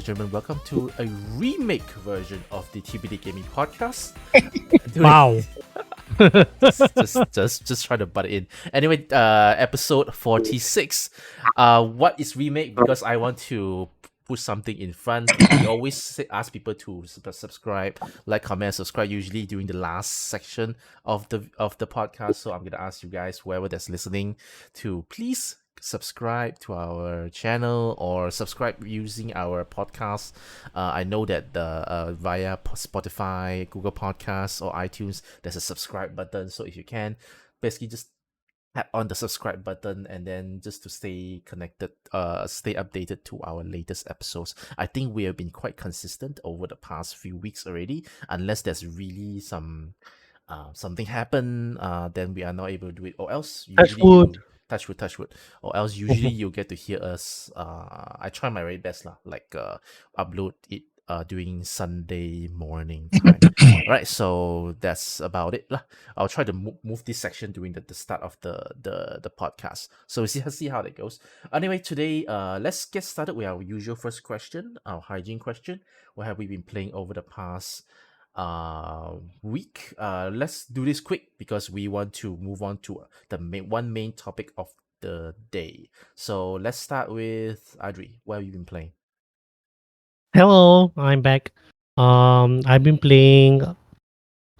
gentlemen, welcome to a remake version of the TBD Gaming Podcast. Wow. just try to butt it in. Anyway, episode 46. What is remake? Because I want to put something in front. We always ask people to subscribe, like, comment, subscribe. Usually during the last section of the podcast. So I'm gonna ask you guys, whoever that's listening, to please subscribe to our channel or subscribe using our podcast. I know that the via Spotify, Google Podcasts, or iTunes, there's a subscribe button. So if you can, basically just tap on the subscribe button and then just to stay connected, stay updated to our latest episodes. I think we have been quite consistent over the past few weeks already, unless there's really something happen, then we are not able to do it, or else usually touch wood, or else usually you get to hear us. I try my very best lah, like upload it during Sunday morning time. Right, so that's about it lah. I'll try to move this section during the start of the podcast, so we see how that goes. Anyway, today let's get started with our usual first question, our hygiene question. What have we been playing over the past week? Let's do this quick because we want to move on to the main topic of the day. So let's start with Adri. What have you been playing? Hello, I'm back. I've been playing a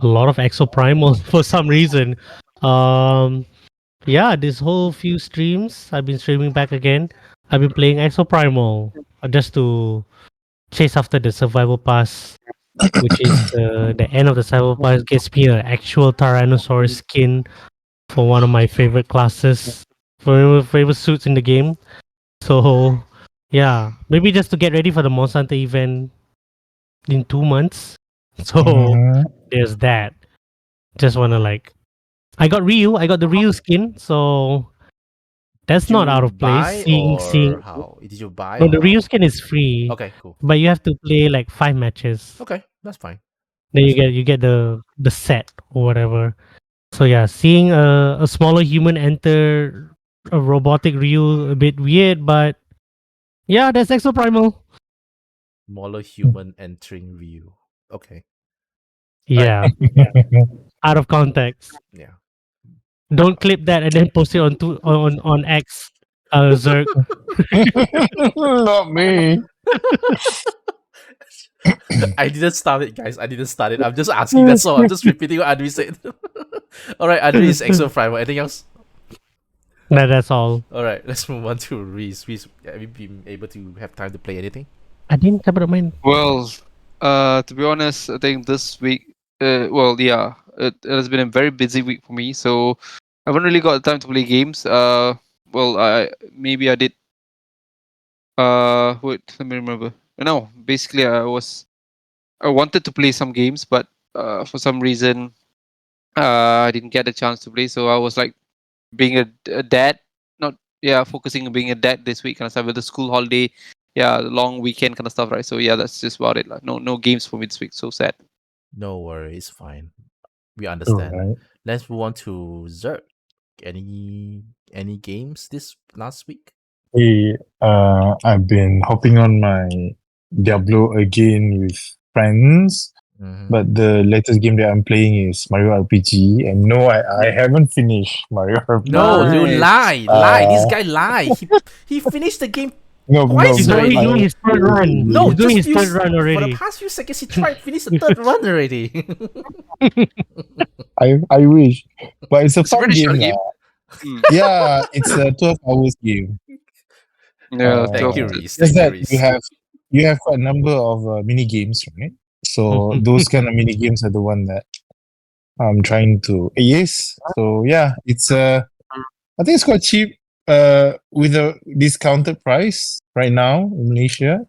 lot of Exo Primal for some reason. Yeah, this whole few streams I've been streaming back again. I've been playing Exo Primal just to chase after the survival pass, which is the end of the survival pass gets me an actual Tyrannosaurus skin for one of my favorite classes, for favorite suits in the game. So yeah, maybe just to get ready for the Monster Hunter event in 2 months. So there's that. Just wanna I got the Ryu skin, so that's Did not you out of buy place. Seeing or how? Did you buy? no, or the Ryu how? skin is free, Okay, cool. but you have to play like 5 matches. Okay, that's fine. Then That's you get the set or whatever. So yeah, seeing a smaller human enter a robotic Ryu a bit weird, but yeah, that's Exo Primal. Smaller human entering Ryu. Okay. Yeah, out of context. Yeah. Don't clip that and then post it on X, Zergg. Not me. I didn't start it, guys. I didn't start it. I'm just asking. That's all. I'm just repeating what Adri said. All right, Adri is Exo Primal. Anything else? That's all. All right, let's move on to Reese. Reese, have you been able to have time to play anything? I didn't cover mine. Well, to be honest, I think this week, it has been a very busy week for me, so I haven't really got time to play games. I did. Wait, let me remember. No, basically, I wanted to play some games, but for some reason, I didn't get a chance to play. So I was like being a dad, focusing on being a dad this week kind of stuff with the school holiday. Yeah, the long weekend kind of stuff, right? So yeah, that's just about it. Like, no games for me this week. So sad. No worries, fine. We understand. Alright. Let's move on to Zerg. Any games this last week? Hey, I've been hopping on my Diablo again with friends, Mhm. but the latest game that I'm playing is Mario RPG, and no, I haven't finished Mario RPG. No, you Nice. lie. This guy lie. He finished the game. no, Why is He's it already I- doing his third run. No, He's doing just his third use- run For already. the past few seconds, he tried to finish the third run already. I wish, but it's a It's a fun pretty short game. game. lah. Yeah, it's a 12 hours game. Yeah, Thank you, 12 Reese. Just Thank that you, Reese. you have quite a number of mini games, right? So those kind of mini games are the one that I'm trying to ace. So yeah, it's I think it's quite cheap with a discounted price right now in Malaysia.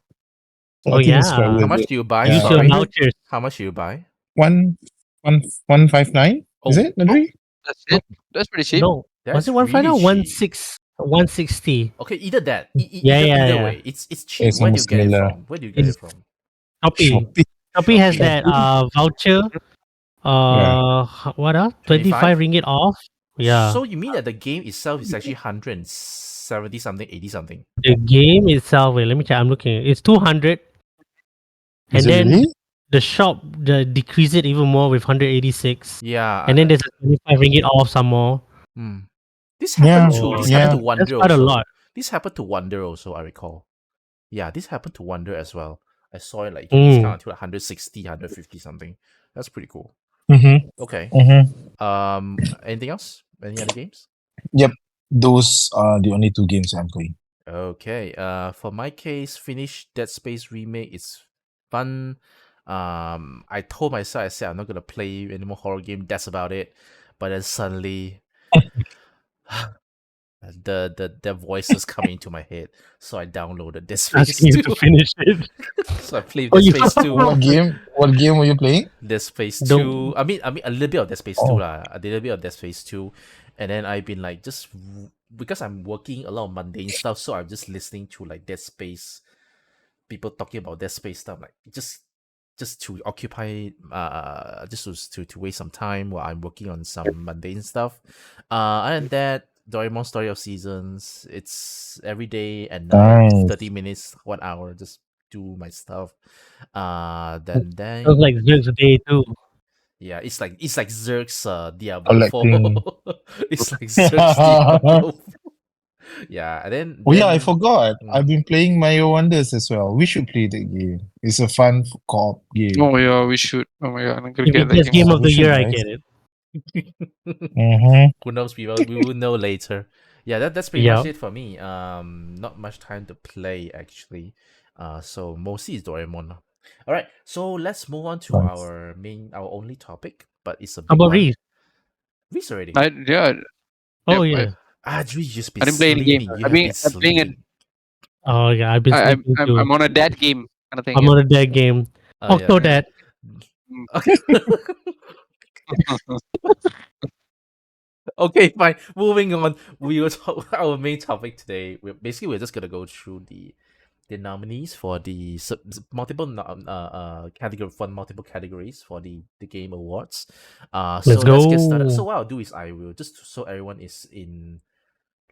So Oh, I think it's yeah. quite How worth much it. do you buy? Yeah. Use your Sorry. vouchers. How much do you buy? 159? Is Oh. it, Nadri? That's it. That's pretty cheap. No, That's was it 159? really cheap. 160. Okay, either that. Yeah, yeah, either yeah. way, it's cheap. It's Where do you almost get it similar. from? Where do you get it from? Shopee. Shopee. Shopee has Shopee. that voucher. What 25 ringgit off. Yeah. So you mean that the game itself is actually 170 something, 80 something? The game itself, wait, let me check. I'm looking. It's 200. and Is it then really? the shop decrease it even more with 186, Yeah. and then there's a 25 ringgit off some more. Hmm. This Yeah, happened to Oh, this happened yeah. to that's Wonder quite a also. lot. This happened to Wonder also, I recall. Yeah, this happened to Wonder as well. I saw it like you can discount until 160, 150 something. That's pretty cool. Mm-hmm. Okay. Mm-hmm. Anything else? Any other games? Yep. Those are the only two games I'm playing. Okay. For my case, finish Dead Space remake. It's fun. I told myself, I said I'm not gonna play any more horror game. That's about it. But then suddenly, the voices coming into my head, so I downloaded Dead Space Asking you 2. to finish it. So I played Oh, Dead you Space 2. What game? What game were you playing? Dead Space Don't 2. I mean a little bit of Dead Space 2 Oh, lah. A little bit of Dead Space 2. And then I've been like because I'm working a lot of mundane stuff, so I'm just listening to like Dead Space people talking about Dead Space stuff, like just to occupy to waste some time while I'm working on some mundane stuff. Other than that, Doraemon Story of Seasons, it's every day at night, nice. 30 minutes, 1 hour, just do my stuff. sounds Then like Zerg's day too. yeah, it's like Zerg's Diablo Collecting. 4. It's like Zerg's Diablo 4. Yeah, and Oh yeah, I then forgot. I've mm, been playing Mario Wonders as well. We should play that game. It's a fun co-op game. Oh yeah, we should. Oh my god, I'm gonna If get it that gets game. game Yeah, of we the should, year, I guys. get it. Mm-hmm. who knows? We will know later. Yeah, that's pretty much Yeah. it for me. Not much time to play actually. So mostly it's Doraemon. All right, so let's move on to Nice. our only topic, but it's a How big about one. Reese? Reese already. Yeah, Oh yep. yeah. Reese, just been I didn't play any games. sleeping. You have been I'm playing sleeping. Oh yeah. I've been sleeping too. I'm on a dad game kind of thing. I'm Yeah. on a dead game. Oh yeah. Octodad. Mm. Okay. Okay, fine. Moving on. We will our main topic today. We're just gonna go through the nominees for the multiple category for multiple categories for the game awards. So Let's let's get started. So go. what I'll do is I will just so everyone is in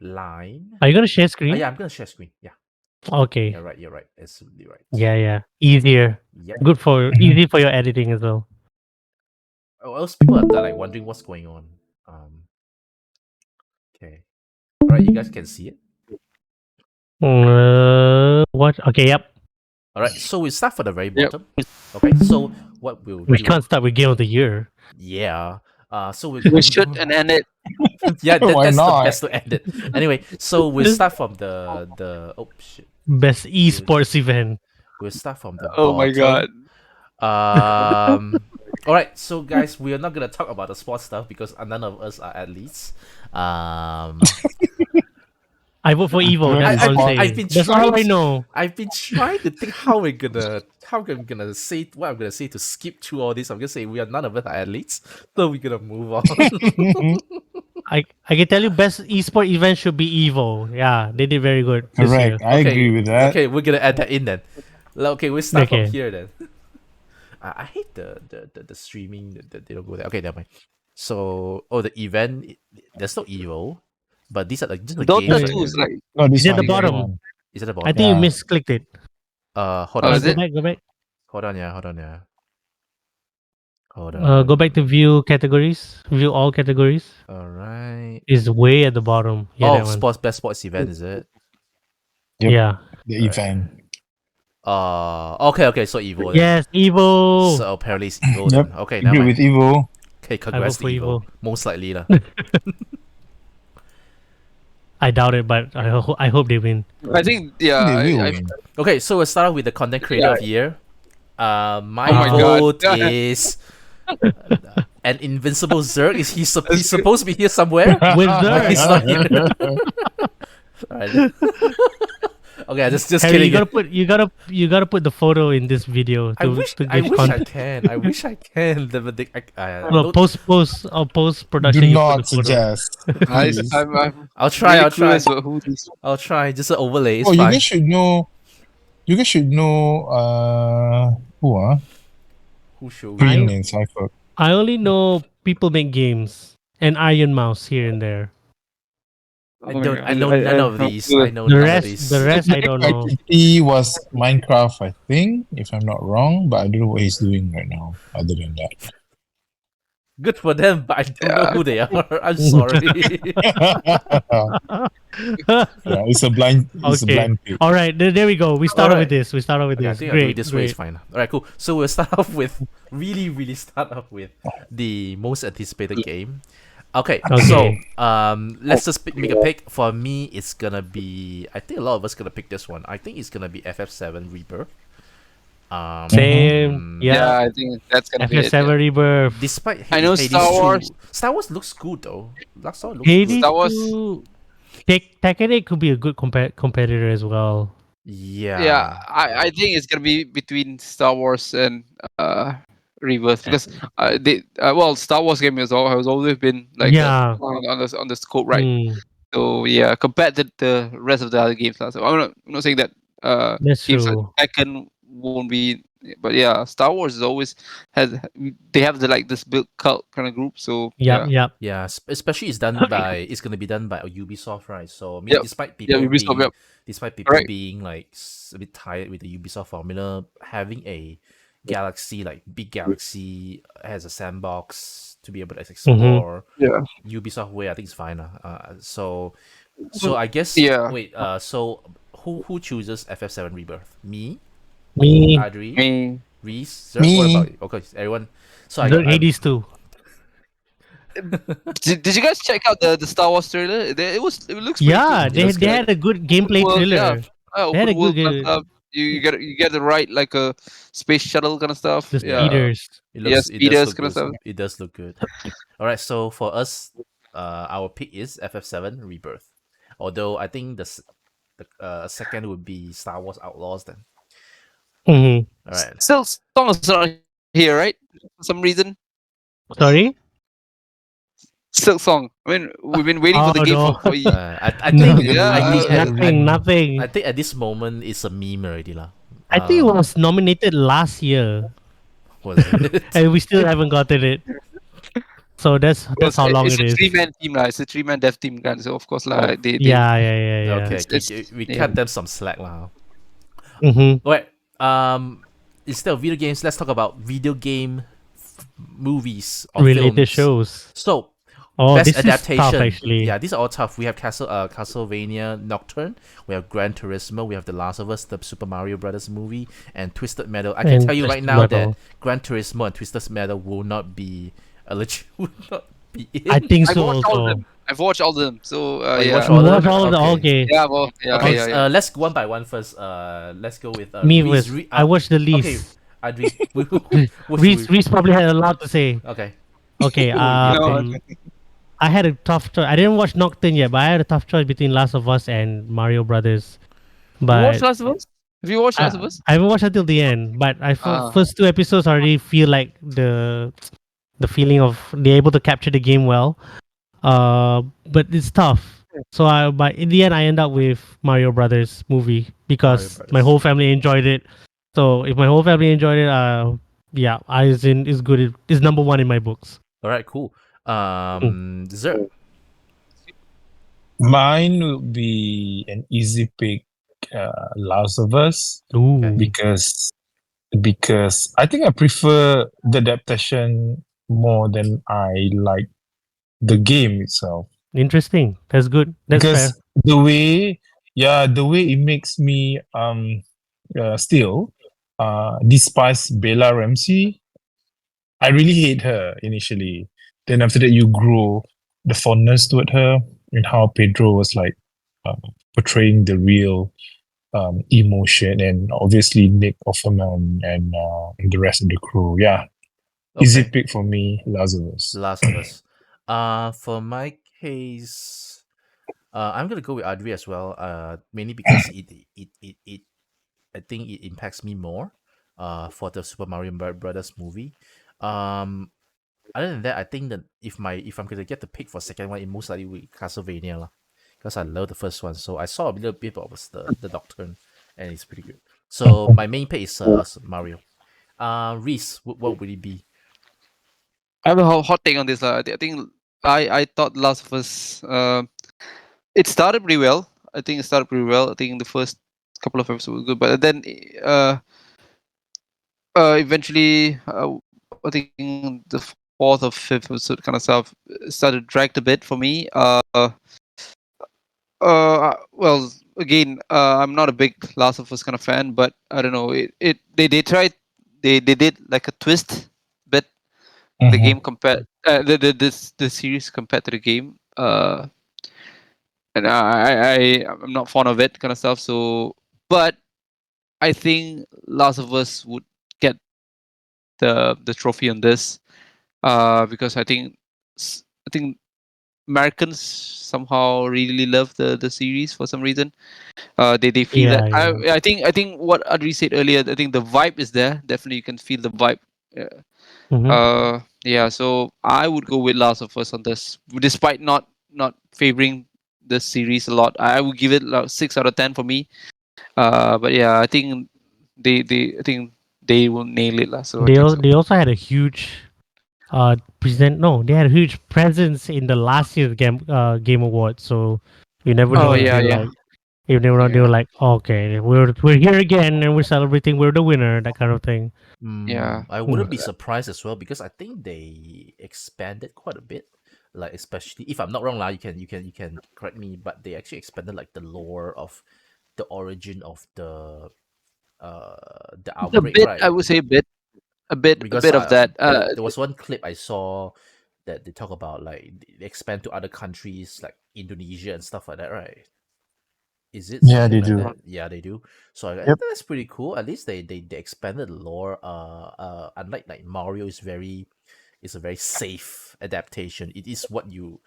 line. Are you gonna share screen? Yeah, I'm gonna share screen. Yeah, Okay. you're right. You're right. Absolutely right. Yeah. Easier. Yep. Good for Mhm. easy for your editing as well. Else people are like wondering what's going on. Okay. All right, you guys can see it. What? Okay. Yep. All right, so we start from the very Yep. bottom. Okay, so what we'll We do? can't start with game of the year. Yeah. So we We should and end it. yeah, Why that's not? the best to end it. Anyway, so we'll start from the oh shit. Best esports event. We'll start from the Oh my god. bottom. All right, so guys, we are not gonna talk about the sports stuff because none of us are athletes. I vote for Evo. Right, That's all I'm I- saying. I've been That's all I trying- know. I've been trying to think how I'm gonna say what I'm gonna say to skip through all this. I'm gonna say none of us are athletes, so we're gonna move on. I can tell you best esport event should be Evo. Yeah, they did very good this Correct. year. I agree with that. Okay, we're gonna add that in then. Okay, we'll start from Okay. here then. I hate the streaming that they don't go there. Okay, never mind. So, the event, there's no Evo, but these are like just the games. Dota right? 2 is like. No, this Is it one. the bottom? One. Is it the I bottom? think you Yeah. misclicked it. Hold Oh, on. is Go it? back. Go back. Hold on, yeah. Hold on, yeah. Hold on. Go back to view categories. View all categories. All right. Is way at the bottom. Yeah, that one. best sports event is it? Yep. Yeah. The event. Okay. So Evo. Then. Yes, Evo. So apparently it's Evo Yep. then. Okay, now Agree with Evo. okay, congrats to for Evo. Evo. Most likely lah. I doubt it, but I hope they win. I think yeah. They will I, win. Okay, so we'll start off with the content creator of the year. My Oh my God. vote is an invincible Zerg. Is he's supposed to be here somewhere? With Zerg. He's not here. Alright. Okay, just Harry, kidding. you gotta put the photo in this video to, I wish to I give wish I context. can. I wish I can. Well, post production. Do you put not the photo. suggest. I, please. I'm I'll try. really I'll try. clueless about who these. I'll try. Just an overlay. It's Oh, you fine. guys should know. You guys should know. Who are Who should we? Green and Cypher? I only know people make games and Iron Mouse here and there. I don't. I know none of these. I know The none of rest, these. the rest, I don't know. He was Minecraft, I think, if I'm not wrong, but I don't know what he's doing right now. Other than that, Good for them, but I don't know Yeah. who they are. I'm sorry. yeah, it's a blind. It's a Okay. blind pick. All right. There we go. We started with Alright. this. We started with Okay, I this. think I'll do it Great. this way. It's Great. fine. All right, cool. So we'll start off with really start off with the most anticipated game. Okay, so Okay. let's just make a pick. For me, it's gonna be. I think a lot of us gonna pick this one. I think it's gonna be FF7 Rebirth. Same. Yeah, Yeah. I think that's gonna be it. FF7 Yeah. Rebirth. Despite I know Hades Star 2, Wars. Star Wars looks good though. Star Wars looks Hades good. Star Wars. 2. Tekken 8 could be a good competitor as well. Yeah, Yeah. I think it's gonna be between Star Wars and Rebirth because Star Wars game has always been like Yeah. on the scope, right? Mm, So yeah, compared to the rest of the other games, so I'm not saying that that's games like true. Tekken won't be, but yeah, Star Wars is always has they have this build cult kind of group. So Yep. yeah, Yep. Yeah, especially it's gonna be done by Ubisoft, right? So I mean, yep, yeah, Ubisoft, yep, despite people correct, being like a bit tired with the Ubisoft formula, having a galaxy like big galaxy has a sandbox to be able to Mm-hmm. explore yeah, Ubisoft way, I think it's fine. So I guess yeah, wait. So who chooses FF7 Rebirth? Me, Me. Adri, me. Reese, Zergg? What about Me, you? Okay, everyone. So The I'm Hades 2. Did you guys check out the Star Wars trailer? It looks pretty cool. Yeah, It looks they good. had a good Open gameplay world, yeah, trailer. They had a open good world kind of game. stuff. You get to ride like a space shuttle kind of stuff. The Yeah. Yeah, speeders. yeah, It does speeders look kind of good. stuff. It does look good. All right, so for us, our pick is FF7 Rebirth. Although I think the second would be Star Wars Outlaws. Then, Mm-hmm. all right. Still, song is not here, right? For some reason, Sorry. Silk Song. I mean, we've been waiting for Oh the game no. for I No, think they're gonna I release think the nothing. review. I Nothing. think at this moment it's a meme already lah. I think it was nominated last year, Was it? and we still haven't gotten it. So that's how long it's it a is. three-man team, lah. It's a three-man dev team, kan. So of course, Oh, like they Yeah. Yeah. Yeah. Yeah. okay. We yeah. cut them some slack lah. Mm-hmm. All right. Instead of video games, let's talk about video game movies or Related films. shows. So Oh, best this is tough adaptation. actually. Yeah, these are all tough. We have Castlevania Nocturne. We have Gran Turismo. We have The Last of Us, the Super Mario Brothers movie, and Twisted Metal. I can And tell you right Twisted now Metal. that Gran Turismo and Twisted Metal will not be will not be in. I think I've so watched all of also. them. I've watched all of them. So Oh, you yeah, watched all of Watch them? all of the Okay. okay. yeah, well, yeah, Okay, yeah. let's go one by one first. Let's go with Me Reese. first. I watched the Okay, least. Adri. Reese probably had a lot to say. Okay. Okay. No, I had a tough choice. I didn't watch Nocturne yet, but I had a tough choice between Last of Us and Mario Brothers. you watched But Last of Us? Have you watched Last of Us? I haven't watched until the end. But Ah. first two episodes already feel like the feeling of they're able to capture the game well. But it's tough. So but in the end, I end up with Mario Brothers movie because my Brothers. whole family enjoyed it. So if my whole family enjoyed it, yeah, it's good. It's number one in my books. All right, cool. Dessert. Mine would be an easy pick. Last of Us, Ooh, Okay. because I think I prefer the adaptation more than I like the game itself. interesting. That's good. That's Because fair. the way it makes me still despise Bella Ramsey. I really hate her initially. Then after that, you grow the fondness toward her, and how Pedro was like portraying the real emotion, and obviously Nick Offerman and the rest of the crew. Yeah, easy Okay. pick for me, Lazarus. Last of Us. For my case, I'm gonna go with Adri as well. Mainly because it I think it impacts me more. For the Super Mario Brothers movie. Other than that, I think that if I'm gonna get the pick for second one, it most likely will be Castlevania lah, because I love the first one. So I saw a little bit of the Nocturne, and it's pretty good. So my main pick is Mario. Reese, what would it be? I have a hot take on this. I think I thought Last of Us it started pretty well. I think it started pretty well. I think the first couple of episodes were good, but then eventually, I think the fourth or fifth episode kind of stuff started dragged a bit for me. Well, again, I'm not a big Last of Us kind of fan, but I don't know. They tried, they did like a twist bit the Mhm. game compared the series compared to the game. And I'm not fond of it kind of stuff. So, but I think Last of Us would get the trophy on this, because I think Americans somehow really love the series for some reason. They feel that Yeah, yeah. I think what Adri said earlier. I think the vibe is there. Definitely, you can feel the vibe. Yeah. Mm-hmm. Yeah. So I would go with Last of Us on this, despite not favoring the series a lot. I would give it like 6 out of 10 for me. But yeah, I think I think they will nail it lah. So I think so. They also had a huge they had a huge presence in the last year's game award. So you never Oh know if yeah, they're yeah, like if they were not, they were yeah, like, okay, we're here again and we're celebrating, we're the winner, that kind of thing. yeah. I Mm. wouldn't be surprised as well because I think they expanded quite a bit. Like especially if I'm not wrong, lah, you can correct me, but they actually expanded like the lore of the origin of the A outbreak, bit, I right? would say, a Because bit of that. there was one clip I saw that they talk about like they expand to other countries like Indonesia and stuff like that, right? Is it Yeah, something they like do. that? Yeah, they do. So I Yep. that's pretty cool. At least they expanded the lore. Unlike like Mario is a very safe adaptation. It is what you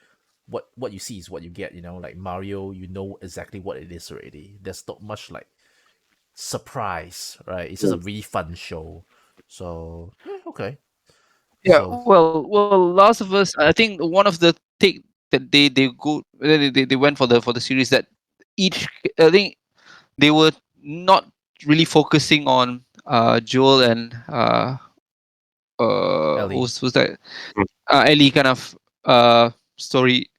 see is what you get. You know, like Mario, you know exactly what it is already. There's not much like surprise, right? It's just a really fun show. So yeah, okay. Yeah, So well, Last of Us. I think one of the take that they went for the series that each I think they were not really focusing on Joel and Ellie, who's that Ellie kind of story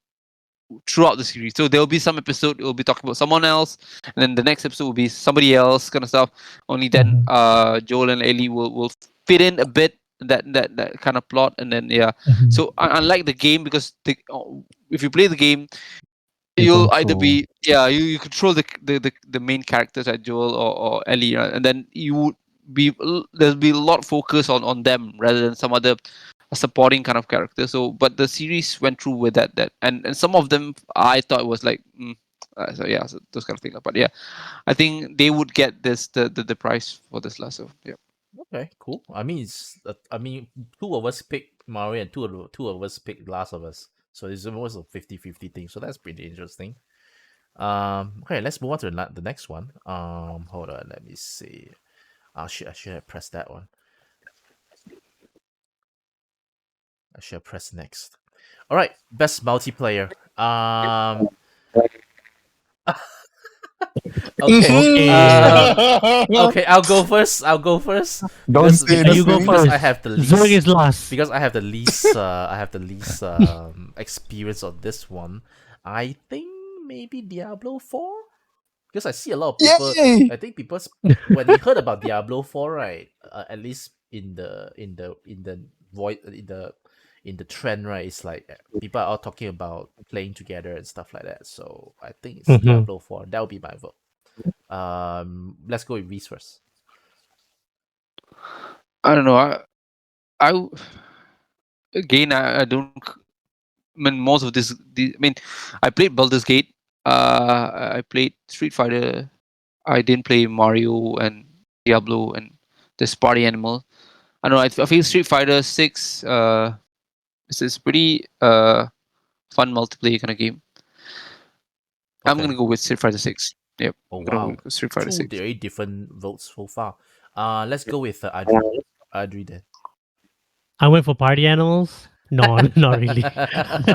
throughout the series. So there'll be some episode it will be talking about someone else, and then the next episode will be somebody else kind of stuff. Only then Mhm. Joel and Ellie will fit in a bit that kind of plot, and then yeah. Mhm. So unlike the game, because if you play the game, You you'll either control. be you control the main characters like Joel or Ellie, right? And then you would there'll be a lot of focus on them rather than some other supporting kind of character. So but the series went through with that and some of them I thought was like so yeah, so those kind of things. But yeah, I think they would get this the prize for this last. So yeah. okay, cool. I mean, I mean, two of us picked Mario and two of us picked Last of Us. So it's almost a 50-50 thing. So that's pretty interesting. Okay, let's move on to the next one. Hold on, let me see. I should have pressed that one. I should have pressed next. All right, best multiplayer. Okay. Okay, I'll go first. I'll go first Don't say You go anything. because I first. have the Zerg least is last. because I have the least experience of this one. I think maybe Diablo 4 because I see a lot of people. Yay! I think people when they heard about Diablo 4, right? At least in the void in the trend, right? It's like people are all talking about playing together and stuff like that. So I think it's Mhm. Diablo 4. That would be my vote. Let's go with Reese first. I don't know. I again I don't. I mean, most of I mean, I played Baldur's Gate. I played Street Fighter. I didn't play Mario and Diablo and this Party Animal. I don't know. I feel Street Fighter 6. It's pretty fun multiplayer kind of game. I'm Okay. gonna go with Street Fighter 6. Yep, Oh I'm gonna go wow, with Street Fighter two 6. very different votes so far. Let's go with Adri. Adri then. I went for party animals. No, not really.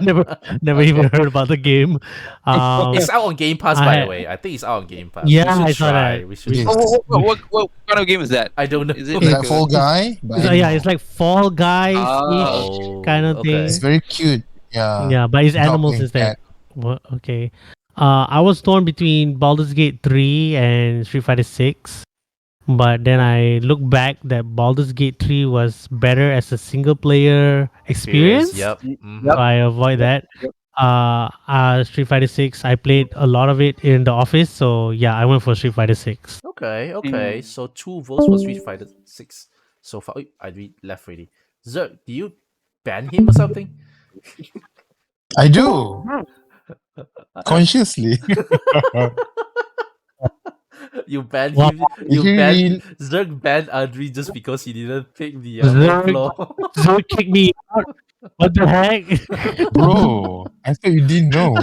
Never even Okay. heard about the game. It's out on Game Pass, by the I way. I think it's out on Game Pass. We Yeah, should I saw try. that. We should We, Oh, try. what kind of game is that? I don't know. Is it It's like like a? Fall Guy, but yeah, animal. it's like Fall Guys Ah, ish kind Oh, of It's thing. okay. very cute. Yeah. Yeah, but it's Dog animals and instead. cat. What? Okay. I was torn between Baldur's Gate 3 and Street Fighter 6. But then I look back that Baldur's Gate 3 was better as a single player experience. Yep. Yep. So I avoid Yep. that. Yep. Street Fighter 6, I played a lot of it in the office. So yeah, I went for Street Fighter 6. Okay. Mm. So 2 votes for Street Fighter 6 so far. Oy, I read left already. Zerg, do you ban him or something? I do consciously. You banned Wow. him. If you really, Zerg banned Adri just because he didn't pick the Zerg- floor. So kick me out. What the heck? bro, I thought you didn't know.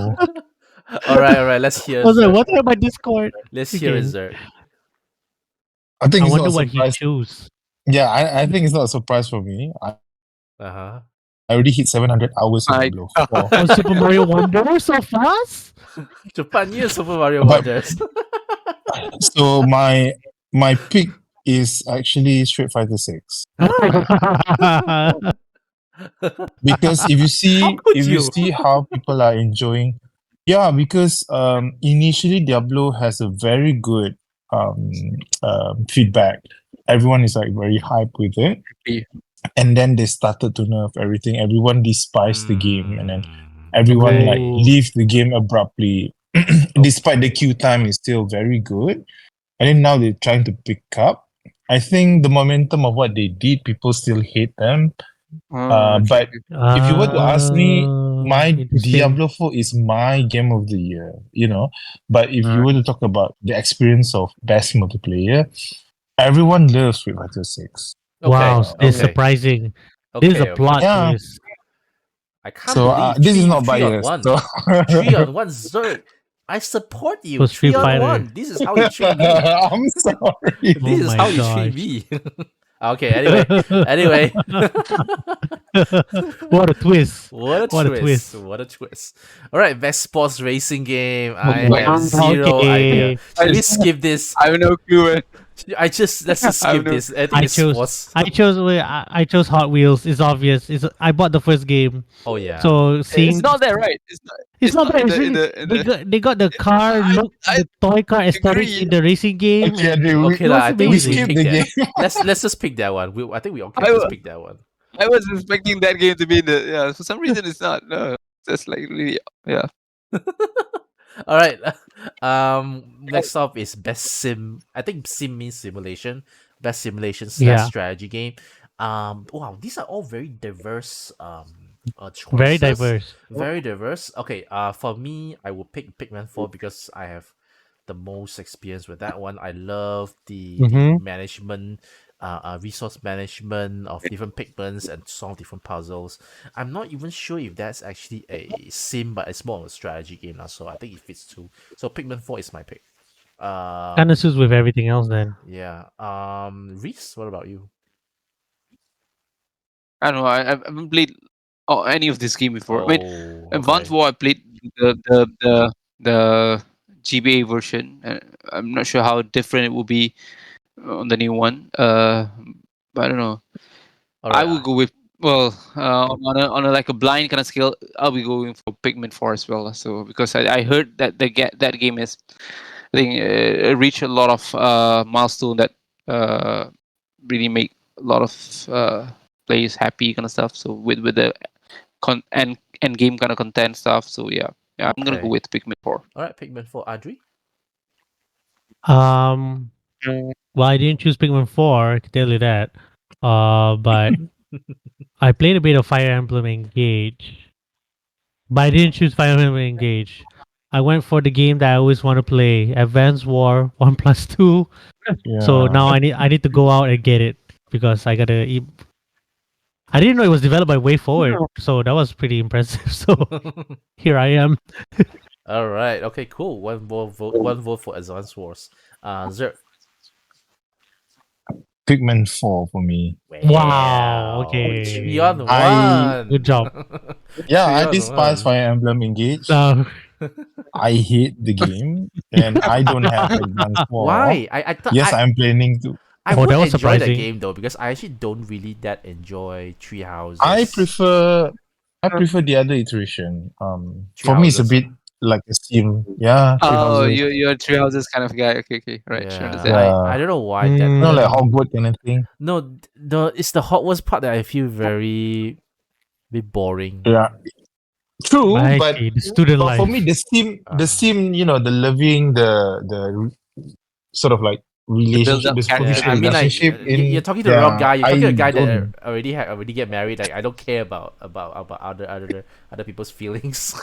all right. Let's hear I was like, Zerg. what about my Discord? Let's hear it, Okay. Zerg. I think I it's not wonder a what he surprise. chose. Yeah, I think it's not a surprise for me. Uh-huh. I already hit 700 hours in My Diablo 4. Oh, Super Mario Wonder so fast? Japan years Super Mario But- Wonders. So my pick is actually Street Fighter 6. Because if you see could if you you? see how people are enjoying, yeah, because initially Diablo has a very good feedback. Everyone is like very hyped with it, Yeah. and then they started to nerf everything. Everyone despised the game, and then Mm, everyone Okay. like leave the game abruptly. Despite the queue time is still very good, and then now they're trying to pick up. I think the momentum of what they did, people still hate them. But if you were to ask me, my Interesting. Diablo 4 is my game of the year, you know. But if you were to talk about the experience of best multiplayer, everyone loves Street Fighter 6. Wow, okay. this is Okay. surprising. This is a Okay. plot Yeah. twist. I can't So believe this is three, not three on biased. one. So 3-on-1 Zerg. I support you. For Street 3-on-1. Fighter. This is how you treat me. I'm sorry. This Oh is my how you treat gosh. me. Okay, anyway. What a twist. What a What a twist. twist. What a twist. Alright, best sports racing game. I my have God. zero idea. Okay. Should we skip this? I have no clue. Man. Let's just I skip know. this. I think I it's chose sports. I chose Hot Wheels. It's obvious. I bought the first game. Oh yeah. So seeing It's not that right. it's not bad. in It's the- in really- the- in they the- got they got the car look, the toy car aesthetic agree. in the racing game. Okay, and Andre, Okay, it was I think we amazing. should skip pick the that. game. Let's just pick that one. I think we all can I just wa- pick that one. I was expecting that game to be in the for some reason it's not. No, that's like really All right. Next up is best sim. I think sim means simulation. Best simulation / Yeah. strategy game. Wow, these are all very diverse. Choices. Very diverse. Very diverse. Okay. For me, I will pick Pikmin 4 because I have the most experience with that one. I love the Mhm. management, resource management of different pigments and solve different puzzles. I'm not even sure if that's actually a sim, but it's more of a strategy game now. So I think it fits too. So Pikmin 4 is my pick. Kind of suits with everything else then. Yeah. Reese, what about you? I don't know. I haven't played any of this game before. I mean, Oh, Advanced okay. War, I played the GBA version. I'm not sure how different it will be on the new one. But I don't know. All I right. would go with on a like a blind kind of scale. I'll be going for Pikmin 4 as well. So because I heard that that game is, I think reach a lot of milestone that really make a lot of players happy kind of stuff. So with the end game kind of content stuff. So yeah, I'm gonna go Okay. with Pikmin 4. All right, Pikmin 4. Adri? Well, I didn't choose Pikmin 4, I can tell you that. But I played a bit of Fire Emblem Engage. But I didn't choose Fire Emblem Engage. I went for the game that I always want to play, Advance War 1+2. So now I need to go out and get it because I gotta eat. I didn't know it was developed by WayForward, so that was pretty impressive. So here I am. All right. Okay, cool. One vote for Advance Wars. Zerg. Pikmin 4 for me. Wow, okay. 3-on-1. Good job. Yeah, I 3-on-1. despise Fire Emblem Engage. So I hate the game, and I don't have Advance 4. Why? I thought Yes, I'm planning to. I Oh, would that was enjoy the surprising. game though because I actually don't really that enjoy Tree Houses. I prefer the other iteration. Tree For me, it's a Houses. bit like a sim. Yeah, tree Oh, houses. you're a Tree Houses kind of guy. Okay, okay, right, sure, Yeah, understand. Yeah. I don't know why that. You know, like Mm. Hogwarts kind of thing. No, it's the Hogwarts part that I feel very bit boring. Yeah. True, I but see the student for me, life. the sim, you know, the loving, sort of like It builds relationship, up the Yeah, character I superficial mean, building. like relationship you're in, talking to the wrong yeah, guy. You're talking to a I guy that don't. already get married. Like I don't care about other people's feelings.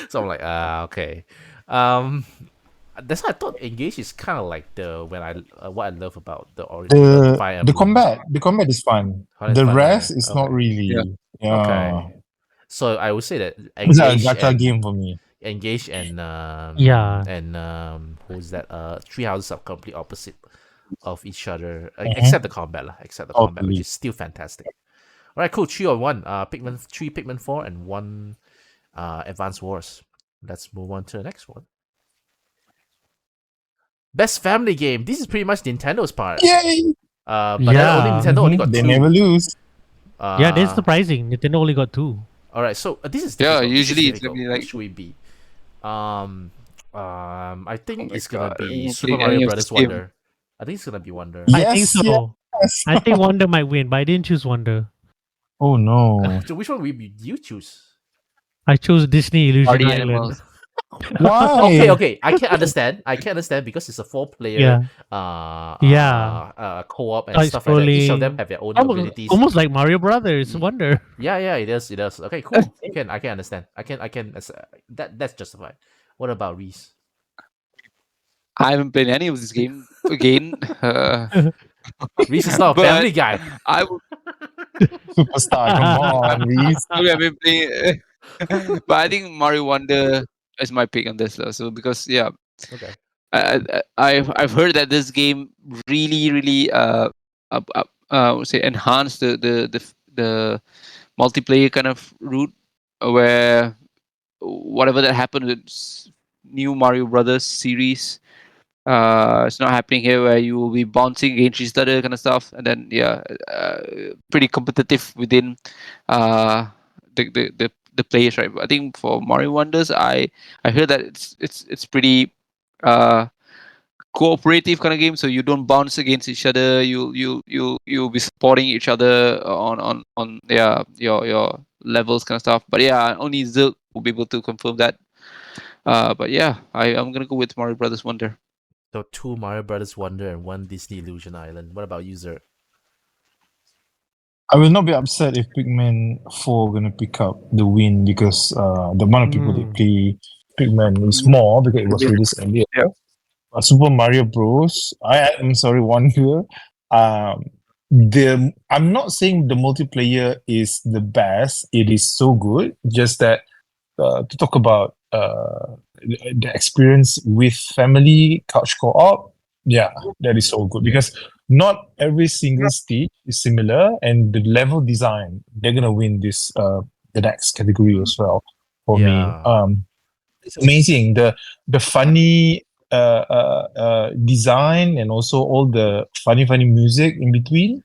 So I'm like, okay. Um, that's why I thought Engage is kind of like what I love about the Fire Emblem. The combat is fun. How it's The fun, right? rest is not Okay, Yeah. really. Yeah, okay. So I would say that it's a gacha game for me. Engage Yeah. and who's that? Three houses are complete opposite of each other, Mhm. except the combat lah. Except the combat, which Totally. is still fantastic. All right, cool. 3 on 1. Pikmin 4, and 1 Advance Wars. Let's move on to the next one. Best family game. This is pretty much Nintendo's part. Yay! But then only Yeah. Nintendo only got They 2. never lose. Yeah, that's Uh, surprising. Nintendo only got 2. all right, so this is Yeah, difficult. This is usually it's gonna difficult. be What like, should we be? I oh think my it's gonna god, I be didn't Super play any Mario of this Brothers game. Wonder. I think it's gonna be Wonder. I think Yes, so. yes. I think Wonder might win, but I didn't choose Wonder. Oh no! So which one do you choose? I chose Disney Illusion Party Island. animals. Why? Okay. I can understand. Because it's a 4-player Yeah. co-op and Side stuff like that. Each of them scrolling. have their own Almost, abilities. almost like Mario Brothers. Wonder. Yeah, it does. It does. Okay, cool. I can understand. That's justified. What about Reese? I haven't played any of this game again. Reese is not a But family guy. I would Superstar, come on, Reese. maybe I've been playing, but I think Mario Wonder is my pick on this though. So because yeah, Okay. I've heard that this game really would say enhanced the multiplayer kind of route, where whatever that happened with new Mario Brothers series, it's not happening here, where you will be bouncing against each other kind of stuff, and then yeah, pretty competitive within uh the players, right? But I think for Mario Wonders, I heard that it's pretty uh cooperative kind of game, so you don't bounce against each other. You'll be supporting each other on yeah your levels kind of stuff. But yeah, only Zergg will be able to confirm that. But yeah, I'm gonna go with Mario Brothers Wonder. So 2 Mario Brothers Wonder and 1 Disney Illusion Island. What about you, Zerg? I will not be upset if Pikmin 4 gonna pick up the win because the amount of people that play Pikmin is more because it was released earlier. Yeah. Super Mario Bros. I'm sorry, Wonder. I'm not saying the multiplayer is the best. It is so good. Just that to talk about the experience with family couch co-op, yeah, that is so good because not every single stage is similar, and the level design, they're gonna win this the next category as well for me. Yeah. It's amazing, the funny design, and also all the funny music in between.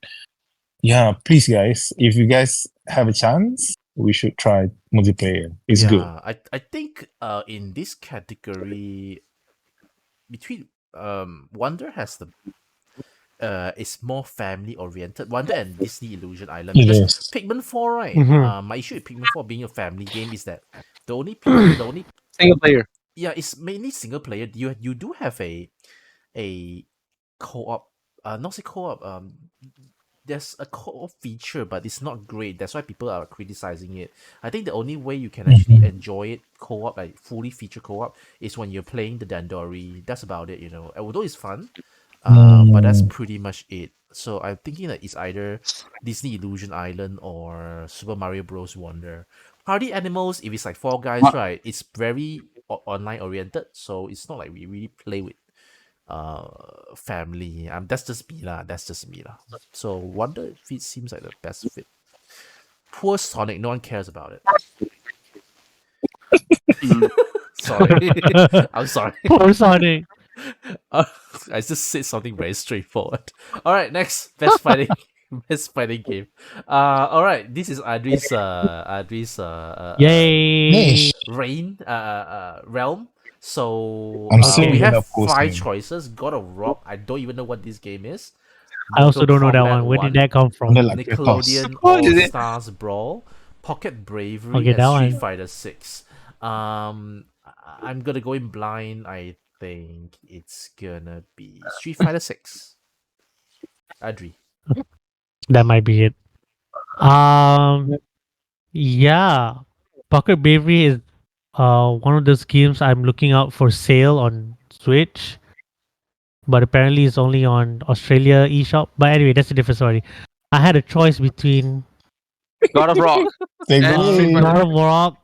Yeah, please guys, if you guys have a chance, we should try multiplayer. It's good. I think in this category between Wonder has the is more family oriented. Wonder and Disney Illusion Island. It Because is. Pikmin 4, right? Mhm. My issue with Pikmin 4 being a family game is that the only Single player. yeah, it's mainly single player. You do have a co-op, not say co-op, there's a co-op feature, but it's not great. That's why people are criticizing it. I think the only way you can actually enjoy it co-op, like fully feature co-op, is when you're playing the Dandori. That's about it, Although it's fun, but that's pretty much it. So I'm thinking that it's either Disney Illusion Island or Super Mario Bros. Wonder. Party Animals, if it's like 4 guys, right, it's very online oriented, so it's not like we really play with family. That's just me lah. So Wonder fit seems like the best fit. Poor Sonic, no one cares about it. Sorry. I'm sorry. Poor Sonic. I just said something very straightforward. All right, next best fighting. Best fighting game. All right. This is Adri's Yay! Niche. reign realm. So I'm still we Okay. have gonna post five him. choices. God of Rock. I don't even know what this game is. I also Mortal don't know that Kombat one. Where did 1, that come Under from? like Kratos. Nickelodeon What All is it? Stars Brawl, Pocket Bravery, Okay, and that Street one. Fighter 6. I'm gonna go in blind. I think it's gonna be Street Fighter 6. Adri. That might be it. Um, yeah. Pocket Bravery is one of those games I'm looking out for sale on Switch, but apparently it's only on Australia eShop. But anyway, that's a different story. I had a choice between God of Rock Take and Street away. Fighter. God of War,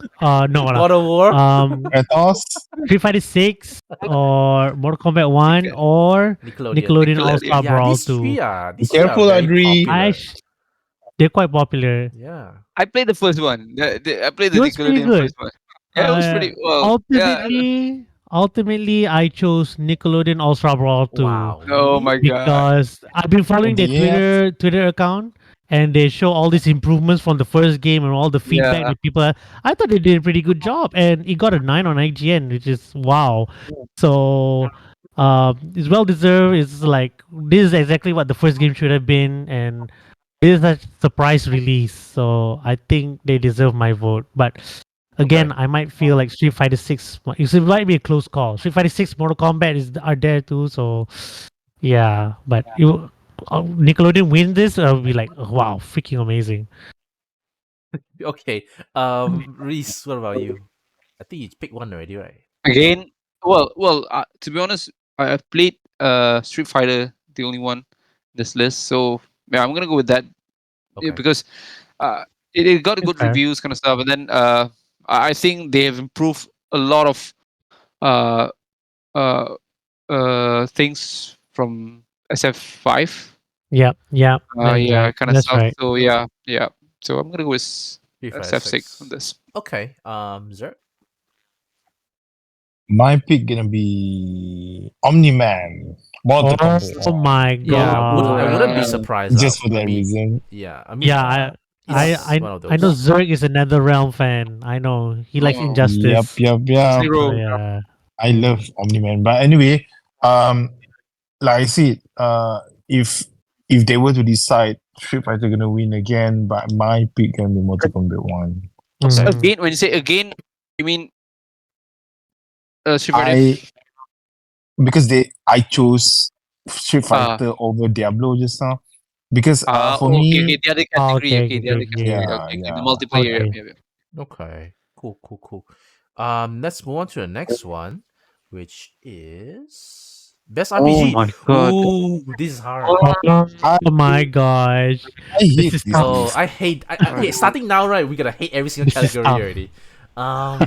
no, no, God of War. Kratos. Street Fighter 6 or Mortal Kombat 1 Okay. or Nickelodeon. Nickelodeon All Nickelodeon. Star Yeah, Brawl 2. Be these three are careful, very Adri. I popular. sh- they're quite popular. Yeah. I played the first one. I played It the was pretty Nickelodeon good. first one. Yeah, it was pretty well. Yeah. Ultimately, I chose Nickelodeon All Star Brawl 2 Wow, Oh really? my god. because I've been following their Yeah. Twitter account, and they show all these improvements from the first game and all the feedback Yeah. that people. I thought they did a pretty good job, and it got a 9 on IGN, which is wow. So. It's well deserved. It's like this is exactly what the first game should have been, and this is a surprise release, so I think they deserve my vote. But again, Okay. I might feel like Street Fighter Six. It might be a close call. Street Fighter Six, Mortal Kombat are there too. So yeah, but you Nickelodeon win this, I'll be like, oh, wow, freaking amazing. Okay. Reese, what about you? I think you picked one already, right? Again, to be honest, I've played Street Fighter, the only one in this list. So yeah, I'm gonna go with that Okay. because uh, it got It's good fair. reviews, kind of stuff. And then I think they have improved a lot of uh, uh, things from SF5. Yep, that is Yeah, right. kind of That's stuff. right. So yeah, yeah. So I'm gonna go with Street Fighter SF6 on 6. this. Okay. Zerg? My pick gonna be Omni Man. Mortal Kombat. Oh my Yeah, I wouldn't be god. surprised. Just for I that mean, reason. yeah, I mean, Yeah, it's one of I know those. Zerg is another realm fan. I know he likes Oh, Yup, Injustice. yup, yup. So Zero. yeah. I love Omni Man. But anyway, um, like I said, if they were to decide Street Fighter gonna win again, but my pick gonna be Mortal Kombat 1. So Mhm. again, when you say again, you mean Street Fighter? I because I chose Street Uh, Fighter over Diablo just now. Because for okay, okay, me, the other Oh, category, okay, okay, the okay, other category, okay. yeah, okay, okay, the yeah. multiplayer, Okay. yeah, yeah. Okay. Cool, cool, cool. Let's move on to the next one, which is Best Oh RPG. my god. Ooh, this is hard. Oh my gosh. I This hate is this tough. Oh, list. I hate. Okay, starting now, right? We're gonna hate every single This is category tough. already. Um,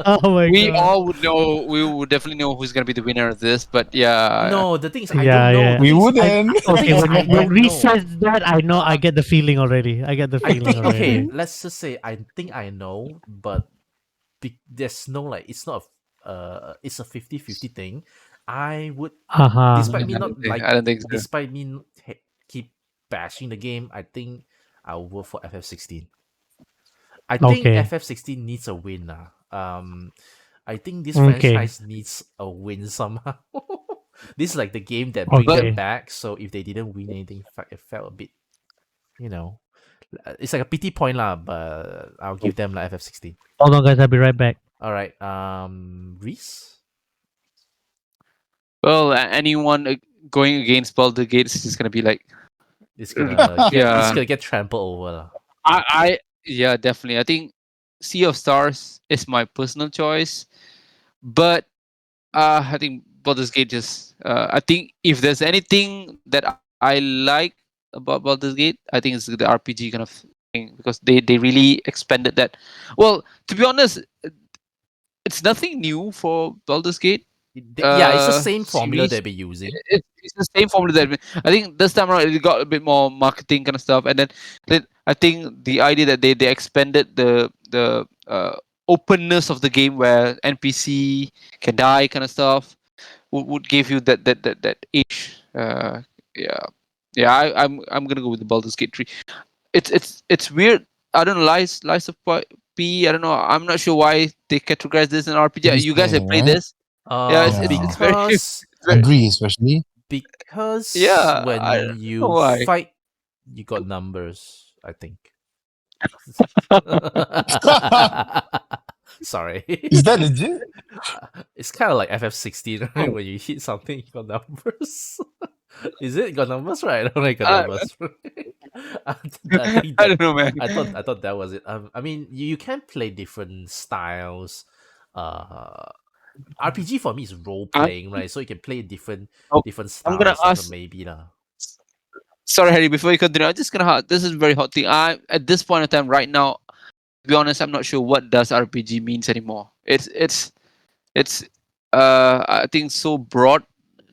Oh my We god. all would know. We would definitely know who's gonna be the winner of this. But yeah, no, the thing is, I don't Yeah, know. yeah. The We thing is, I wouldn't. the thing okay, is, I when don't Reese know. says that, I know I get the feeling already. I get the I feeling think okay. already. Let's just say I think I know, but there's no like it's not. It's a 50-50 thing. I would, Uh-huh. despite me not like, I don't think so. despite me keep bashing the game, I think I'll vote for FF16. I think Okay. FF16 needs a win now. I think this Okay. franchise needs a win somehow. This is like the game that bring But them Okay. back. So if they didn't win anything, it felt a bit, you know, it's like a pity point lah. But I'll give them like FF16. Hold on guys, I'll be right back. All right, Reese, well, anyone going against Baldur Gates is gonna be like, it's yeah. gonna get trampled over lah. Yeah, definitely. I think Sea of Stars is my personal choice, but I think Baldur's Gate just. I think if there's anything that I like about Baldur's Gate, I think it's the RPG kind of thing because they really expanded that. Well, to be honest, it's nothing new for Baldur's Gate Yeah, it's the same formula series. they've been using. It's the same formula that I think this time around it got a bit more marketing kind of stuff, and then I think the idea that they expanded the openness of the game where NPC can die kind of stuff would give you that edge. Yeah, Yeah, I'm gonna go with the Baldur's Gate 3. It's weird. I don't know, Lies of P. I don't know. I'm not sure why they categorize this in RPG. Pretty You guys have scary, played right? this? Yeah, Yeah. it's very, Because it's very Agree, especially. because yeah. I when don't know you why. fight, you got numbers. I think. Sorry. Is that legit? It's kind of like FF16, right? When you hit something, you got numbers. Is it got numbers, right? I don't know, got I, numbers. I think I that don't know, man. I thought that was it. I mean, you can play different styles. RPG for me is role I, playing, right? So you can play oh, different I'm gonna styles of a ask. maybe lah. Sorry, Harry. Before you continue, I'm just gonna. This is a very hot thing. I at this point in time, right now, to be honest, I'm not sure what does RPG means anymore. It's I think so broad,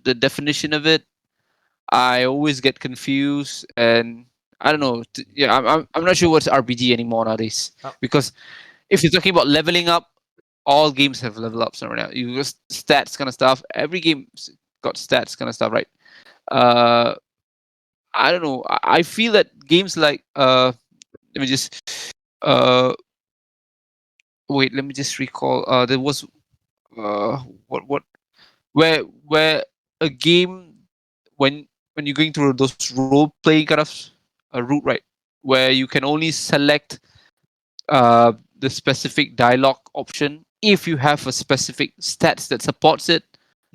the definition of it. I always get confused, and I don't know. Yeah, I'm not sure what's RPG anymore nowadays. Oh. Because if you're talking about leveling up, all games have level ups right now. You got stats kind of stuff. Every game's got stats kind of stuff, right? Uh, I don't know. I feel that games like let me just uh wait. Let me just recall. There was what where a game when you're going through those role playing kind of route, right, where you can only select the specific dialogue option if you have a specific stats that supports it,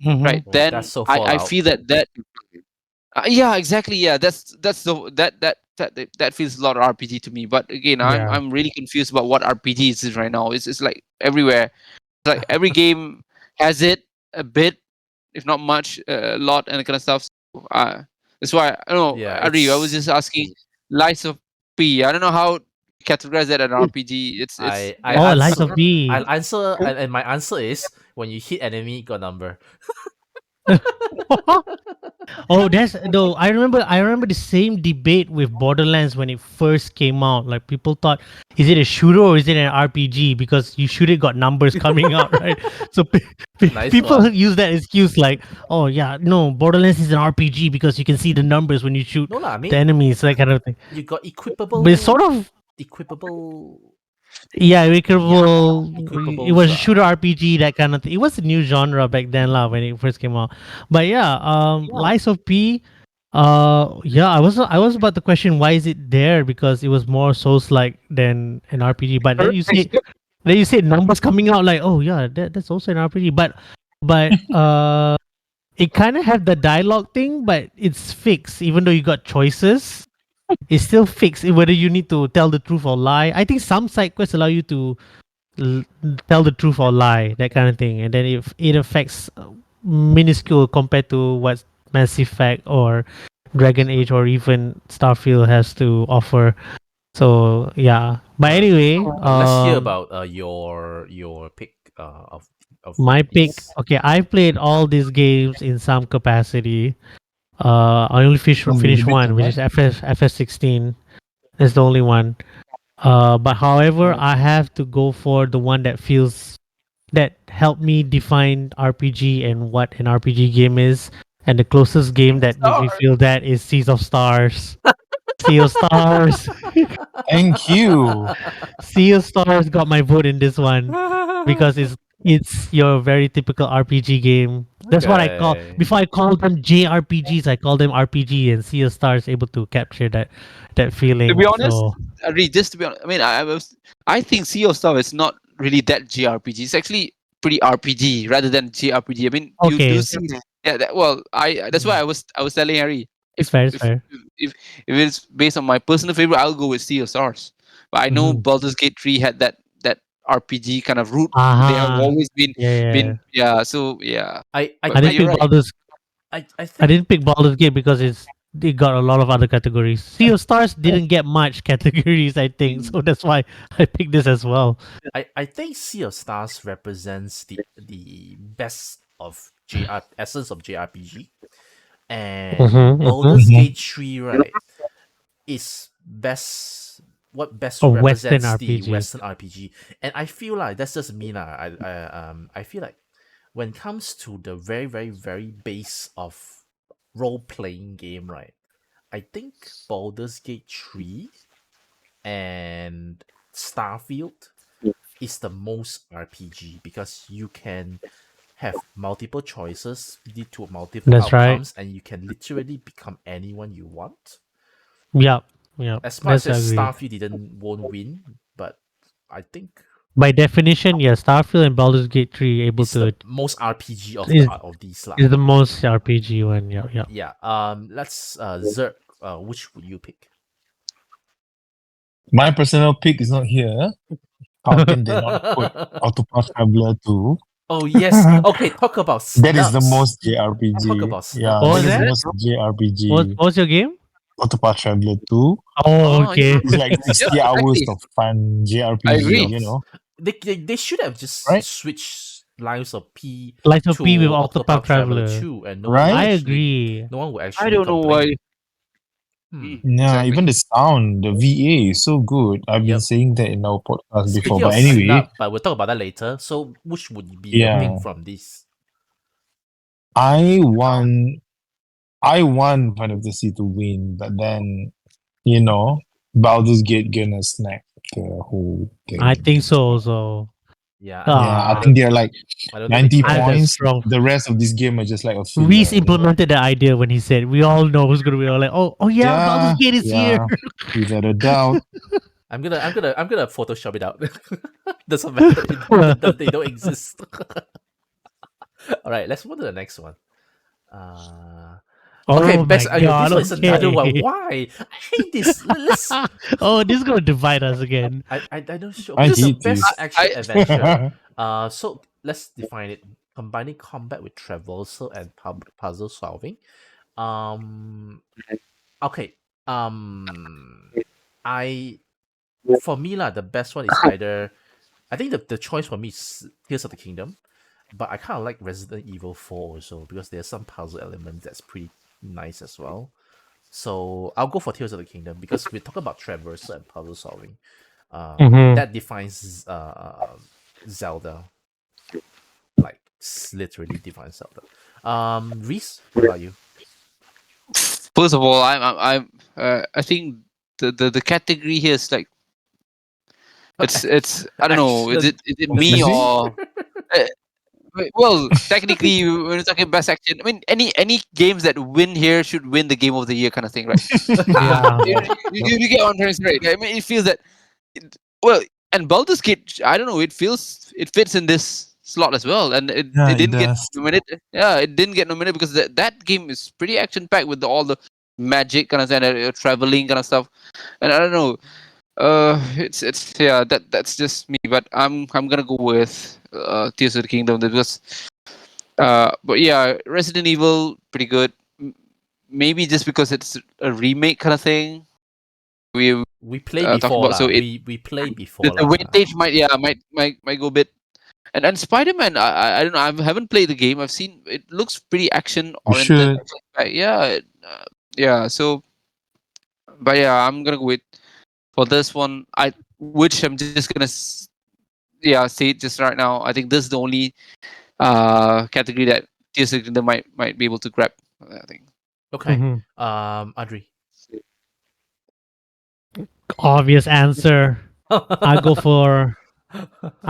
Mhm. right? Oh, that's Then so I Fallout. feel that yeah, exactly, yeah, that's the that feels a lot of RPG to me. But again, Yeah. I'm really confused about what RPG is right now. It's like everywhere. It's like every game has it a bit, if not much, a lot, and kind of stuff. So, that's why I don't know. Yeah, Ari, I was it's just asking, Lies of P. I don't know how to categorize that as an RPG. It's I yeah. Oh, I Lies answer of B. I'll answer and my answer is when you hit enemy, got number. Oh, that's though. I remember the same debate with Borderlands when it first came out. Like people thought, is it a shooter or is it an RPG? Because you shoot it, got numbers coming out, right? So Nice people one. use that excuse like, oh yeah, no, Borderlands is an RPG because you can see the numbers when you shoot No lah, I the mean enemies, that kind of thing. you got But it's sort of equipable yeah, yeah, Recurable. It equipables was a shooter RPG, that kind of thing. It was a new genre back then, lah, when it first came out. But yeah, Lies of P. Yeah, I was about to question why is it there because it was more Souls like than an RPG. But then you say numbers coming out like, oh yeah, that's also an RPG. But it kind of had the dialogue thing, but it's fixed. Even though you got choices, it's still fixed. Whether you need to tell the truth or lie. I think some side quests allow you to l- tell the truth or lie, that kind of thing, and then if it affects minuscule compared to what Mass Effect or Dragon Age or even Starfield has to offer. So yeah, but uh, anyway, let's hear about your pick of my pick. these. Okay, I played all these games in some capacity. I only From a finished bit to one, which what? is FS16. That's the only one. But however, I have to go for the one that helped me define RPG and what an RPG game is. And the closest game that makes me Star. feel that is Seas of Stars. Sea of Stars. Thank you. Sea of Stars got my vote in this one because it's your very typical RPG game. That's what I call Okay. before I call them JRPGs, I call them RPG, and Sea of Stars able to capture that To be feeling. honest, So Ari, just to be honest, I mean, I think Sea of Stuff is not really that JRPG. It's actually pretty RPG rather than JRPG. I mean, you do okay, see, yeah. Well, that's why I was telling Harry, it's if fair, it's if fair. if if it's based on my personal favorite, I'll go with Sea of Stars. But I know Mm-hmm. Baldur's Gate 3 had that RPG kind of route. They have Aha. always Yeah, yeah. been yeah. So yeah, I I but didn't you're pick right. Baldur's I I think didn't pick Baldur's Gate because it got a lot of other categories. Sea of Stars didn't get much categories, I think, so that's why I picked this as well. I think Sea of Stars represents the best of JR essence of JRPG, and Mm-hmm, mm-hmm. Baldur's Mhm. Gate 3, right, is best what best A Western represents the RPG. Western RPG. And I feel like that's just me lah. I feel like when it comes to the very very very base of role playing game, right, I think Baldur's Gate 3 and Starfield is the most RPG because you can have multiple choices, lead to multiple That's right. outcomes, and you can literally become anyone you want. Yep. Yep. As much That's as agree. Starfield won't win, but I think By definition, yeah, Starfield and Baldur's Gate 3 able it's the to most RPG is of these lah. is the most RPG one. Yeah, yeah. Yeah. Let's Zerg. Which would you pick? My personal pick is not here. How can they not put Autopath Traveler 2? Oh yes. Okay, talk about That is the snubs. most JRPG. Talk about Yeah, What snubs. was that is the that? most JRPG. What's your game? Autopath Traveler 2. Oh, Oh, yeah. okay. It's like 60 hours exactly. of fun JRPG, I agree. you know? They should have just Right? switched Lives of P Lights of to P with Octopath Octopath Traveler Traveler. 2, and Right? I agree. no one will I actually don't know why. complain. Hmm. Yeah, Exactly. even the sound, the VA is so good. I've been Yep. saying that in our podcast before. Speaking But of anyway, snub, but we'll talk about that later. So, which would be your yeah, pick from this? I want Final Fantasy to win, but then, you know, Baldur's Gate gonna snap the whole thing. I think so also. Yeah, Yeah, I I think don't. they're like I don't think they 90 I have can. that points. strong. The rest of this game are just like a filler. Reese you know? implemented the idea when he said, "We all know who's gonna be all like, oh yeah, Baldur's Gate is here." Yeah, without a doubt. I'm gonna Photoshop it out. Doesn't matter. They don't exist. All right, let's move to the next one. Okay, Oh best. my god! This one is another one. Okay. Why? I hate this. Let's. Oh, this is gonna divide us again. I don't sure. I Okay, so hate best this. action adventure. So let's define it. Combining combat with traversal and puzzle solving. Um. Okay. I for me lah, the best one is either. I think the choice for me is Tears of the Kingdom, but I kind of like Resident Evil 4 also because there's some puzzle elements that's pretty nice as well. So I'll go for Tears of the Kingdom because we're talking about traversal and puzzle solving. Mhm. That defines Zelda. Like literally defines Zelda. Reese, what about you? First of all, I think the category here is like it's I don't know. Is it me Action. or well, technically, when we're talking best action, I mean, any games that win here should win the game of the year, kind of thing, right? Yeah. You get what I'm trying to say, right? I mean, it feels that, well, and Baldur's Gate, I don't know, it fits in this slot as well, and Yeah, it it didn't get does. nominated. Yeah, it didn't get nominated because that game is pretty action packed with all the magic kind of stuff, and traveling kind of stuff, and I don't know. It's yeah, that's just me, but I'm gonna go with Tears of the Kingdom because but yeah, Resident Evil pretty good. Maybe just because it's a remake kind of thing. We We play talked before about, so lah. it We play before the lah. weightage might go a bit. And Spider-Man, I don't know. I haven't played the game. I've seen it looks pretty action You oriented. should. Yeah, yeah. So, but yeah, I'm gonna go with for this one. Which I'm just gonna yeah say it just right now. I think this is the only category that Tears of the Kingdom might be able to grab. I think. Okay. Mhm. Adri. Obvious answer. I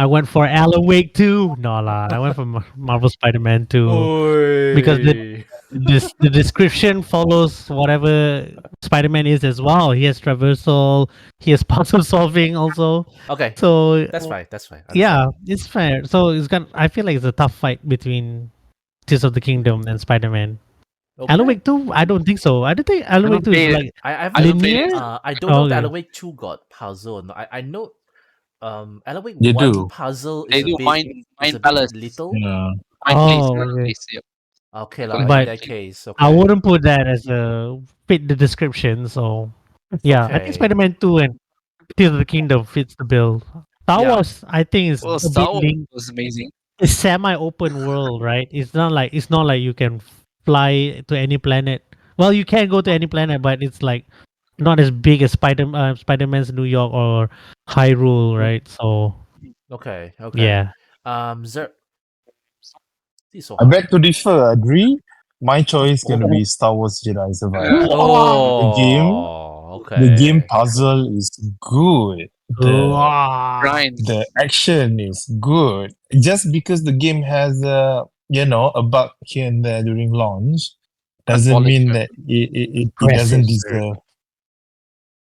went for Alan Wake 2. No lah, I went for Marvel Spider-Man 2 because the description follows whatever Spider-Man is as well. He has traversal, he has puzzle solving also. Okay, So that's fine. That's fine. yeah, it's fair. So I feel like it's a tough fight between Tears of the Kingdom and Spider-Man. Okay. Alan Wake 2, I don't think so. I don't think Alan Wake 2 is like I I don't play linear. it. I don't know if Okay. Alan Wake 2 got puzzle or not. I know Alan Wake They 1 do. puzzle They is a do bit Mind Palace. little. Yeah. Mind Oh, okay. Place. Yeah. Okay, lah. In But that case, okay. I wouldn't put that as a fit the description. So yeah, I think Okay. Spider-Man 2 and Tears of the Kingdom fits the bill. Star Yeah. Wars, I think, is Well, a Star bit Wars linked. was amazing. It's semi-open world, right? It's not like you can fly to any planet. Well, you can go to any planet, but it's like not as big as Spider-Man's New York or Hyrule, right? So Okay. Okay. yeah, Zerg. This is so I hard. beg to differ. Agree. My choice gonna be Star Wars Jedi Survivor. Oh, The game okay. puzzle is good. Wow. The action is good. Just because the game has a bug here and there during launch doesn't Unpolished, mean right? that it Impressive, doesn't sir. deserve.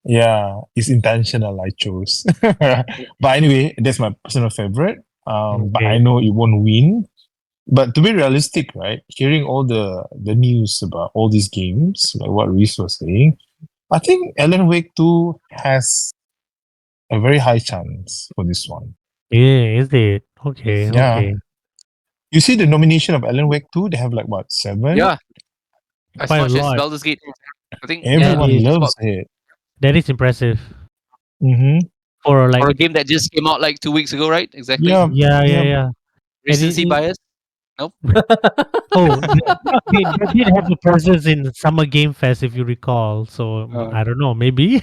Yeah, it's intentional. I chose, but anyway, that's my personal favorite. But I Okay. know it won't win. But to be realistic, right? Hearing all the news about all these games, like what Reese was saying, I think Alan Wake 2 has a very high chance for this one. Yeah, is it? Okay, Yeah. okay. You see the nomination of Alan Wake 2, they have like what, 7? Yeah, as Quite a much as lot. Baldur's Gate. I think That Everyone is loves spot it. that is impressive Mm-hmm. for like for a game that just came out like 2 weeks ago, right? Exactly. Yeah, yeah, yeah, yeah. yeah. And Recency bias. Nope. oh, they did have a presence in Summer Game Fest if you recall. So I don't know, maybe.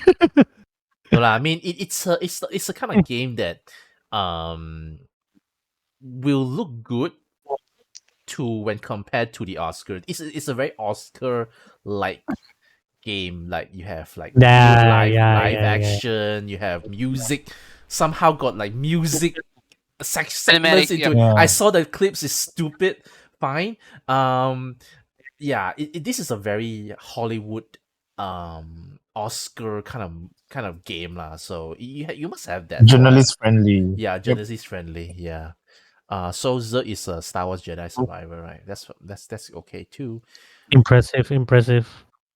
No lah, I mean it's a kind of game that um will look good to when compared to the Oscar. It's a very Oscar like game. Like you have like real Yeah, life yeah, live yeah, yeah. action, you have music, somehow got like music segments Cinematic. into Yeah. it. I Yeah. saw the clips, is stupid, fine. Yeah, this is a very Hollywood Oscar kind of game lah. So you must have that for Journalist friendly. yeah, Yep. journalist friendly. Yeah. So Zergg is a Star Wars Jedi Survivor, right? That's okay too. Impressive, impressive.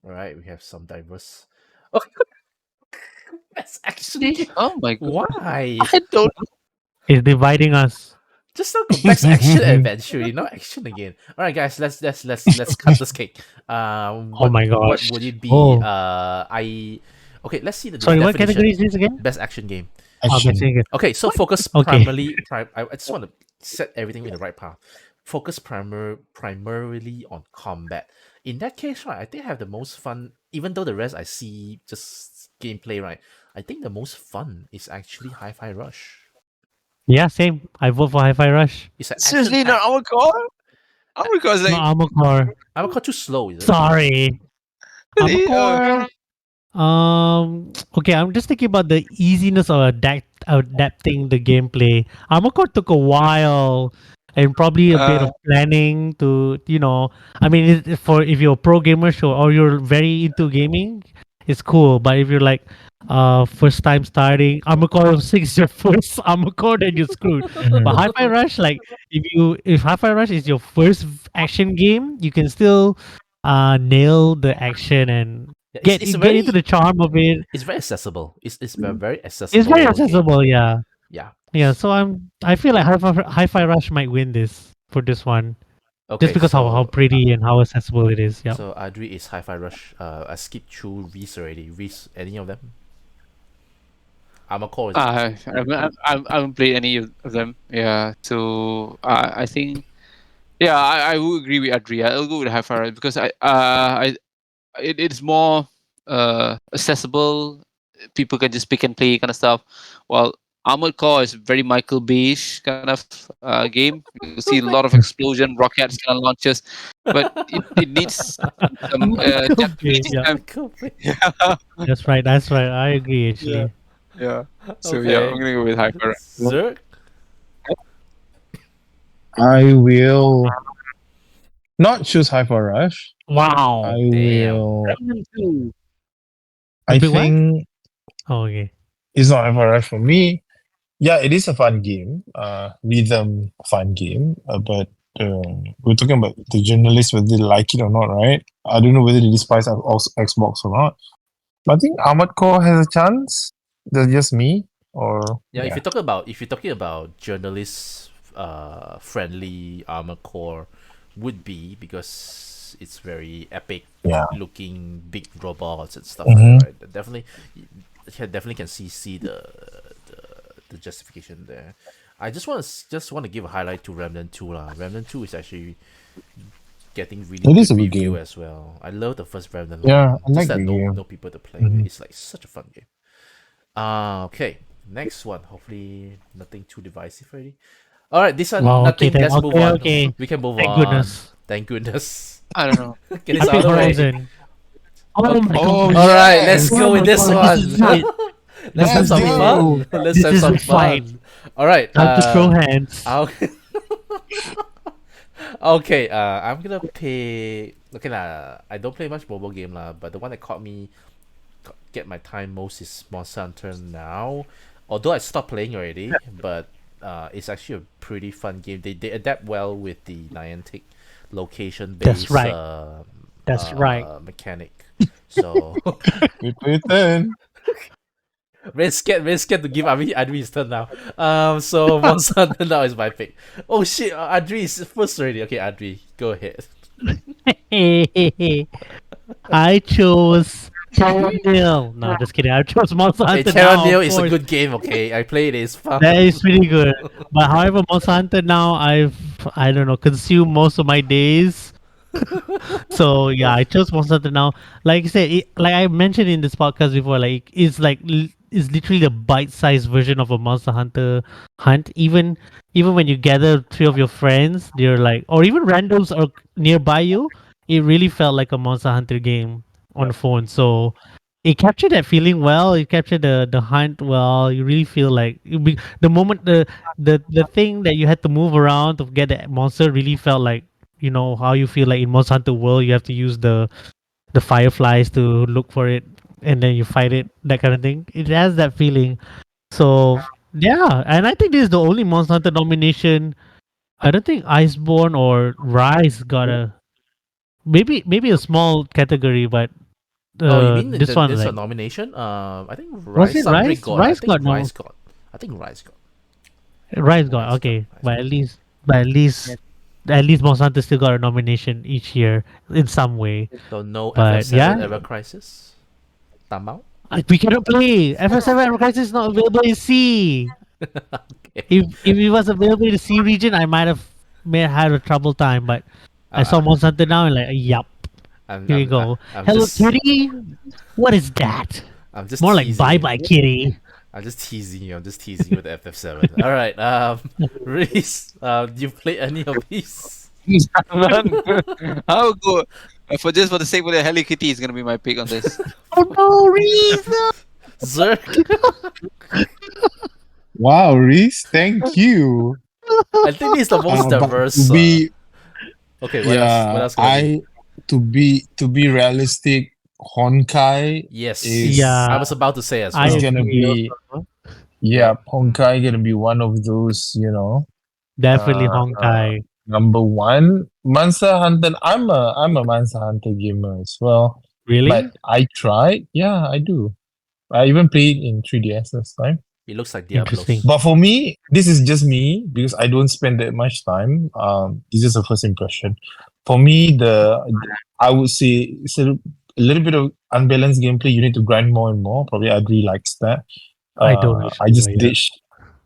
All right, we have some diverse. Oh, best action game. Oh my god. Why? I don't. It's dividing us. Just not go best action adventure, not action again. All right, guys, let's cut this cake. Oh my What gosh. would it be? Oh, Okay, let's see the sorry. What definition. category is this again? Best action game. Oh, that's Action. it. Okay, so focus Okay. primarily. I just want to set everything in the right path. Focus primarily on combat. In that case, right, I think I have the most fun. Even though the rest I see just gameplay, right, I think the most fun is actually Hi-Fi Rush. Yeah, same. I vote for Hi-Fi Rush. It's an Seriously, action not pack. our core. Our core is No, like. Armor Core. I'm called too slow, is it? Sorry. Armor Really? Core. Okay, I'm just thinking about the easiness of adapting the gameplay. Armor Core took a while and probably a bit of planning to, I mean, for if you're a pro gamer, sure, or you're very into gaming, it's cool. But if you're like, first time starting, Armor Core 6 is your first Armor Core, then you're screwed. But Mhm. Hi-Fi Rush, like, if Hi-Fi Rush is your first action game, you can still nail the action and Yeah, get get into the charm of it. it's very accessible. It's very accessible. It's very game. accessible, yeah. Yeah. Yeah, so I feel like Hi-Fi Rush might win this for this one. Okay. Just because how so pretty and how accessible it is. Yeah. so Adri is Hi-Fi Rush. I skipped through Reese already. Reese, any of them? Armor Core. I haven't played any of them. Yeah. So I think. Yeah, I would agree with Adria. I'll go with Hi-Fi Rush because it's more accessible. People can just pick and play kind of stuff. While Armored Core is very Michael Bay-ish kind of game. You see a lot of explosion, rockets, kind of launches, but it needs some Michael depth Bay, each yeah. time. Yeah. That's right. That's right. I agree actually. Yeah. So yeah, I'm gonna go with Hi-Fi Rush. Zerg. I will not choose Hyper Rush. Wow. I Damn. will. You I pick what? think Oh, okay. it's not Hyper Rush for me. Yeah, it is a fun game. Rhythm fun game. But we're talking about the journalists whether they like it or not, right? I don't know whether they despise Xbox or not. But I think Armored Core has a chance. That's just me. Or Yeah, if you're talking about journalist friendly Armor Core, would be because it's very epic Yeah. looking big robots and stuff Mhm. like that, right? Definitely can see the justification there. I just want to give a highlight to Remnant 2 lah. Remnant 2 is actually getting really It is good a good review game. as well. I love the first Remnant. Yeah, I just like that the game. no people to play Mhm. with. It's like such a fun game. Okay. Next one. Hopefully nothing too divisive already. All right, this one Wow, nothing. okay, Let's move okay, on. okay. We can move Thank on. goodness. Thank goodness. I don't know. Get I this out pick of the way. Horizon. Oh Okay. my Oh, god. All right, let's yes. Oh go with my this god, this is one. it. Let's This have Let's is some it. go. fun. Let's This have is some the fight. fun. All right. Time to throw hands. I'll okay. I'm gonna pay. Okay lah. I don't play much mobile game lah, but the one that caught me get my time most is Monster Hunter now. Although I stopped playing already, but it's actually a pretty fun game. They adapt well with the Niantic location That's based right. That's right. mechanic. So Wait for your turn. very scared to give Adri his turn now. So Monster Hunter now is my pick. Oh shit, Adri is first already. Okay, Adri, go ahead. I chose Terranil. No, just kidding. I chose Monster Hey, Hunter Terra now, Nil of is a course. good game. Okay, I played it. It's fun. That is pretty good. But however, Monster Hunter now, I don't know, consumed most of my days. So yeah, I chose Monster Hunter now. Like I said, like I mentioned in this podcast before, it's literally the bite-sized version of a Monster Hunter hunt. Even when you gather three of your friends, they're like, or even randoms are nearby you, it really felt like a Monster Hunter game on the phone. So it captured that feeling well. It captured the hunt well. You really feel like the moment the thing that you had to move around to get that monster really felt like how you feel like in Monster Hunter World. You have to use the fireflies to look for it, and then you fight it. That kind of thing. It has that feeling. So yeah, and I think this is the only Monster Hunter nomination. I don't think Iceborne or Rise got a maybe a small category, but Oh, you mean this one there's a like nomination? I think was Rise it somebody Rise? got. I Rise think got no. Rise got. I think Rise got. Rise got Rise got. okay, Rise but got. at least Monster Hunter still got a nomination each year in some way. So no But FF7 yeah, Ever Crisis. Tamao. we cannot play. FF7 Ever Crisis is not available in C. Okay. If it was available in the C region, I might have may have had a trouble time. But I saw Uh, Monster Hunter now and like, yup, here you go. I'm Hello just Kitty, what is that? I'm just More like teasing bye you. bye Kitty. I'm just teasing you. I'm just teasing you with the FF7. All right. Reese, do you play any of these? I'll go for just for the sake of the Hello Kitty is gonna be my pick on this. For no reason. Zergg. Wow, Reese, thank you. I think this is the most But diverse. to be Okay, what else? What else gonna be? to be realistic, Honkai Yes, is Yeah, I was about to say as I well. gonna agree. be Honkai gonna be one of those, Definitely uh, Honkai. number one. Monster Hunter. I'm a Monster Hunter gamer as well. But Really? I tried. Yeah, I do. I even played in 3DS last time. It looks like Interesting. Diablos. But for me, this is just me because I don't spend that much time. This is a first impression. For me, I would say it's a little bit of unbalanced gameplay. You need to grind more and more. Probably Adri likes that. I don't I actually just like that. ditched.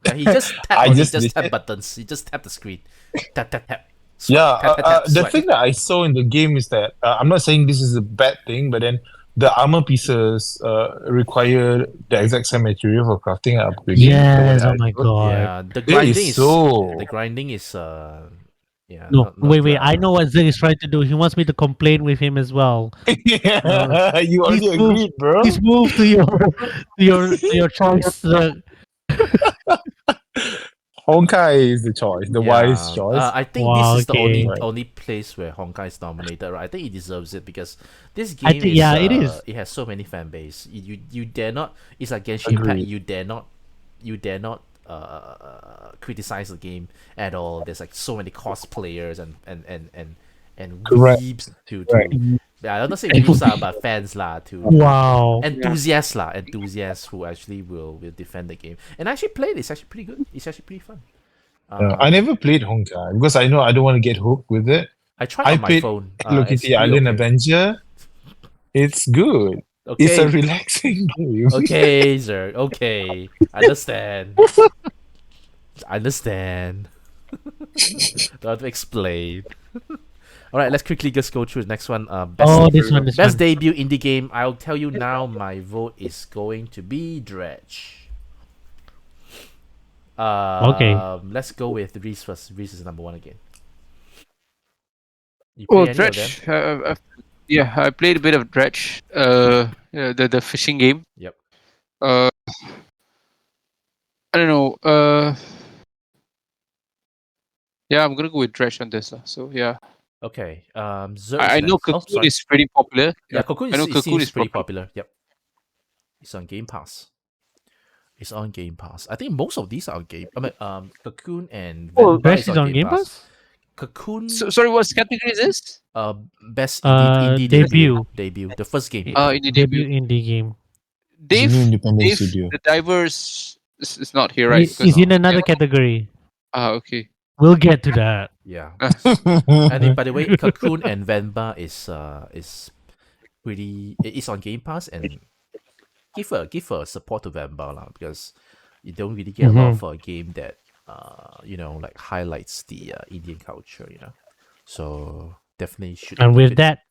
Yeah, he just tap I only. just Just did tap it. buttons. He just tap the screen. Tap tap tap. Swipe. Yeah, Tap tap tap. the Swipe. thing that I saw in the game is that I'm not saying this is a bad thing, but then the armor pieces require the exact same material for crafting and upgrading. Yes, oh my god. Yeah, the It grinding is is so. the grinding is yeah, No, not wait. I know what Zerg is trying to do. He wants me to complain with him as well. You Please already move. agreed, bro. Please move to your choice. Honkai is the choice, the wise choice. I think this Wow. is the Okay. only place where Honkai is nominated, right? I think it deserves it because this I game think is it is. it has so many fan base. You dare not. It's like Genshin Impact. Agreed. You dare not criticize the game at all. There's like so many cosplayers and Correct. weebs to Correct. yeah, I don't say weebs lah, but fans lah to Wow. enthusiasts who actually will defend the game. And I actually played it. It's actually pretty good. It's actually pretty fun. I never played Honkai because I know I don't want to get hooked with it. I tried I on my played phone. Hello It's Kitty pretty Island okay. Avenger. It's good. It's a Okay, relaxing game. okay, Zerg. Okay, understand. Understand. Don't have to explain. All right, let's quickly just go through the next one. This one. Best debut indie game. I'll tell you now. My vote is going to be Dredge. Okay. Let's go with Reese first. Reese is number one again. You Well, play any of them? Dredge. Yeah, I played a bit of Dredge. The fishing game. Yep. Uh, I don't know. Yeah, I'm gonna go with Dredge on this. So yeah, Okay. Zerg I is know next. Oh, Cocoon sorry. is pretty popular. Yeah, Yeah, Cocoon I is know it Cocoon seems is pretty popular. popular. Yep. It's on Game Pass. It's on Game Pass. I think most of these are game. I mean, Cocoon and Oh, Venba Crash is is on on Game Game Pass. Pass. Cocoon, so, sorry, what category is this? best indie Debut. debut, the first game. In the Debut debut, indie game. It's a new Dave, independent Dave, studio. the divers is not here, right? Is Because in No. another category. okay. We'll get to that. Yeah. Uh, And then, by the way, Cocoon and Venba is pretty. It's on Game Pass, and give a support to Venba lah, because you don't really get a lot Mhm. of a game that like highlights the Indian culture. So definitely should And give with it. that,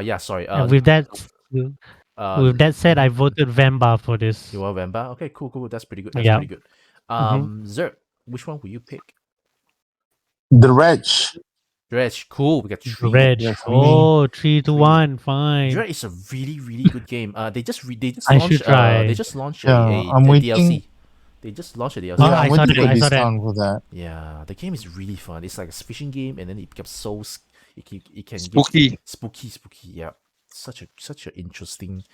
Yeah, sorry. and with that, with that said, I voted Vamba for this. You want Vamba? Okay, cool. That's pretty good. That's Yeah. pretty good. Mhm. Zerg, which one will you pick? The Wretch. Dredge, cool. We got three. Reg. Yeah, for me. Oh, 3 to 1. Fine. Dredge is a really, really good game. They just I should launched try. Yeah, I'm a waiting. DLC. They just launched a DLC. Oh, Yeah, I I'm saw waiting that. for I saw that. discount for that. Yeah, the game is really fun. It's like a fishing game, and then it becomes it can spooky. get spooky. Yeah, such a interesting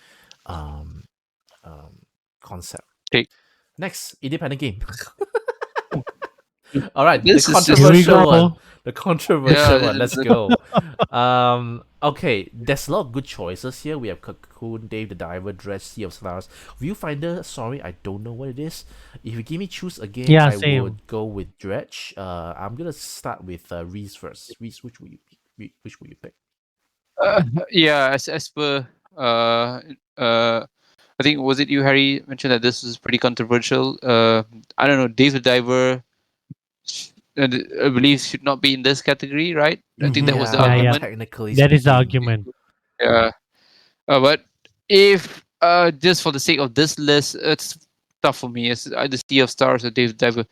um um concept. Take. Next, independent game. All right, the This is just Here we controversial one. go. The controversial yeah. one. Let's go. Okay, there's a lot of good choices here. We have Cocoon, Dave the Diver, Dredge, Sea of Stars, Viewfinder. Sorry, I don't know what it is. If you give me choose again, Yeah, I same. would go with Dredge. I'm gonna start with Reese first. Reese, which will you pick? Yeah, as per I think was it you, Harry, mentioned that this is pretty controversial. I don't know, Dave the Diver, I believe should not be in this category, right? I think that was the Yeah, yeah. argument. Technically That is the speaking. argument. Yeah, but if just for the sake of this list, it's tough for me. It's either Sea of Stars or Dave the Diver.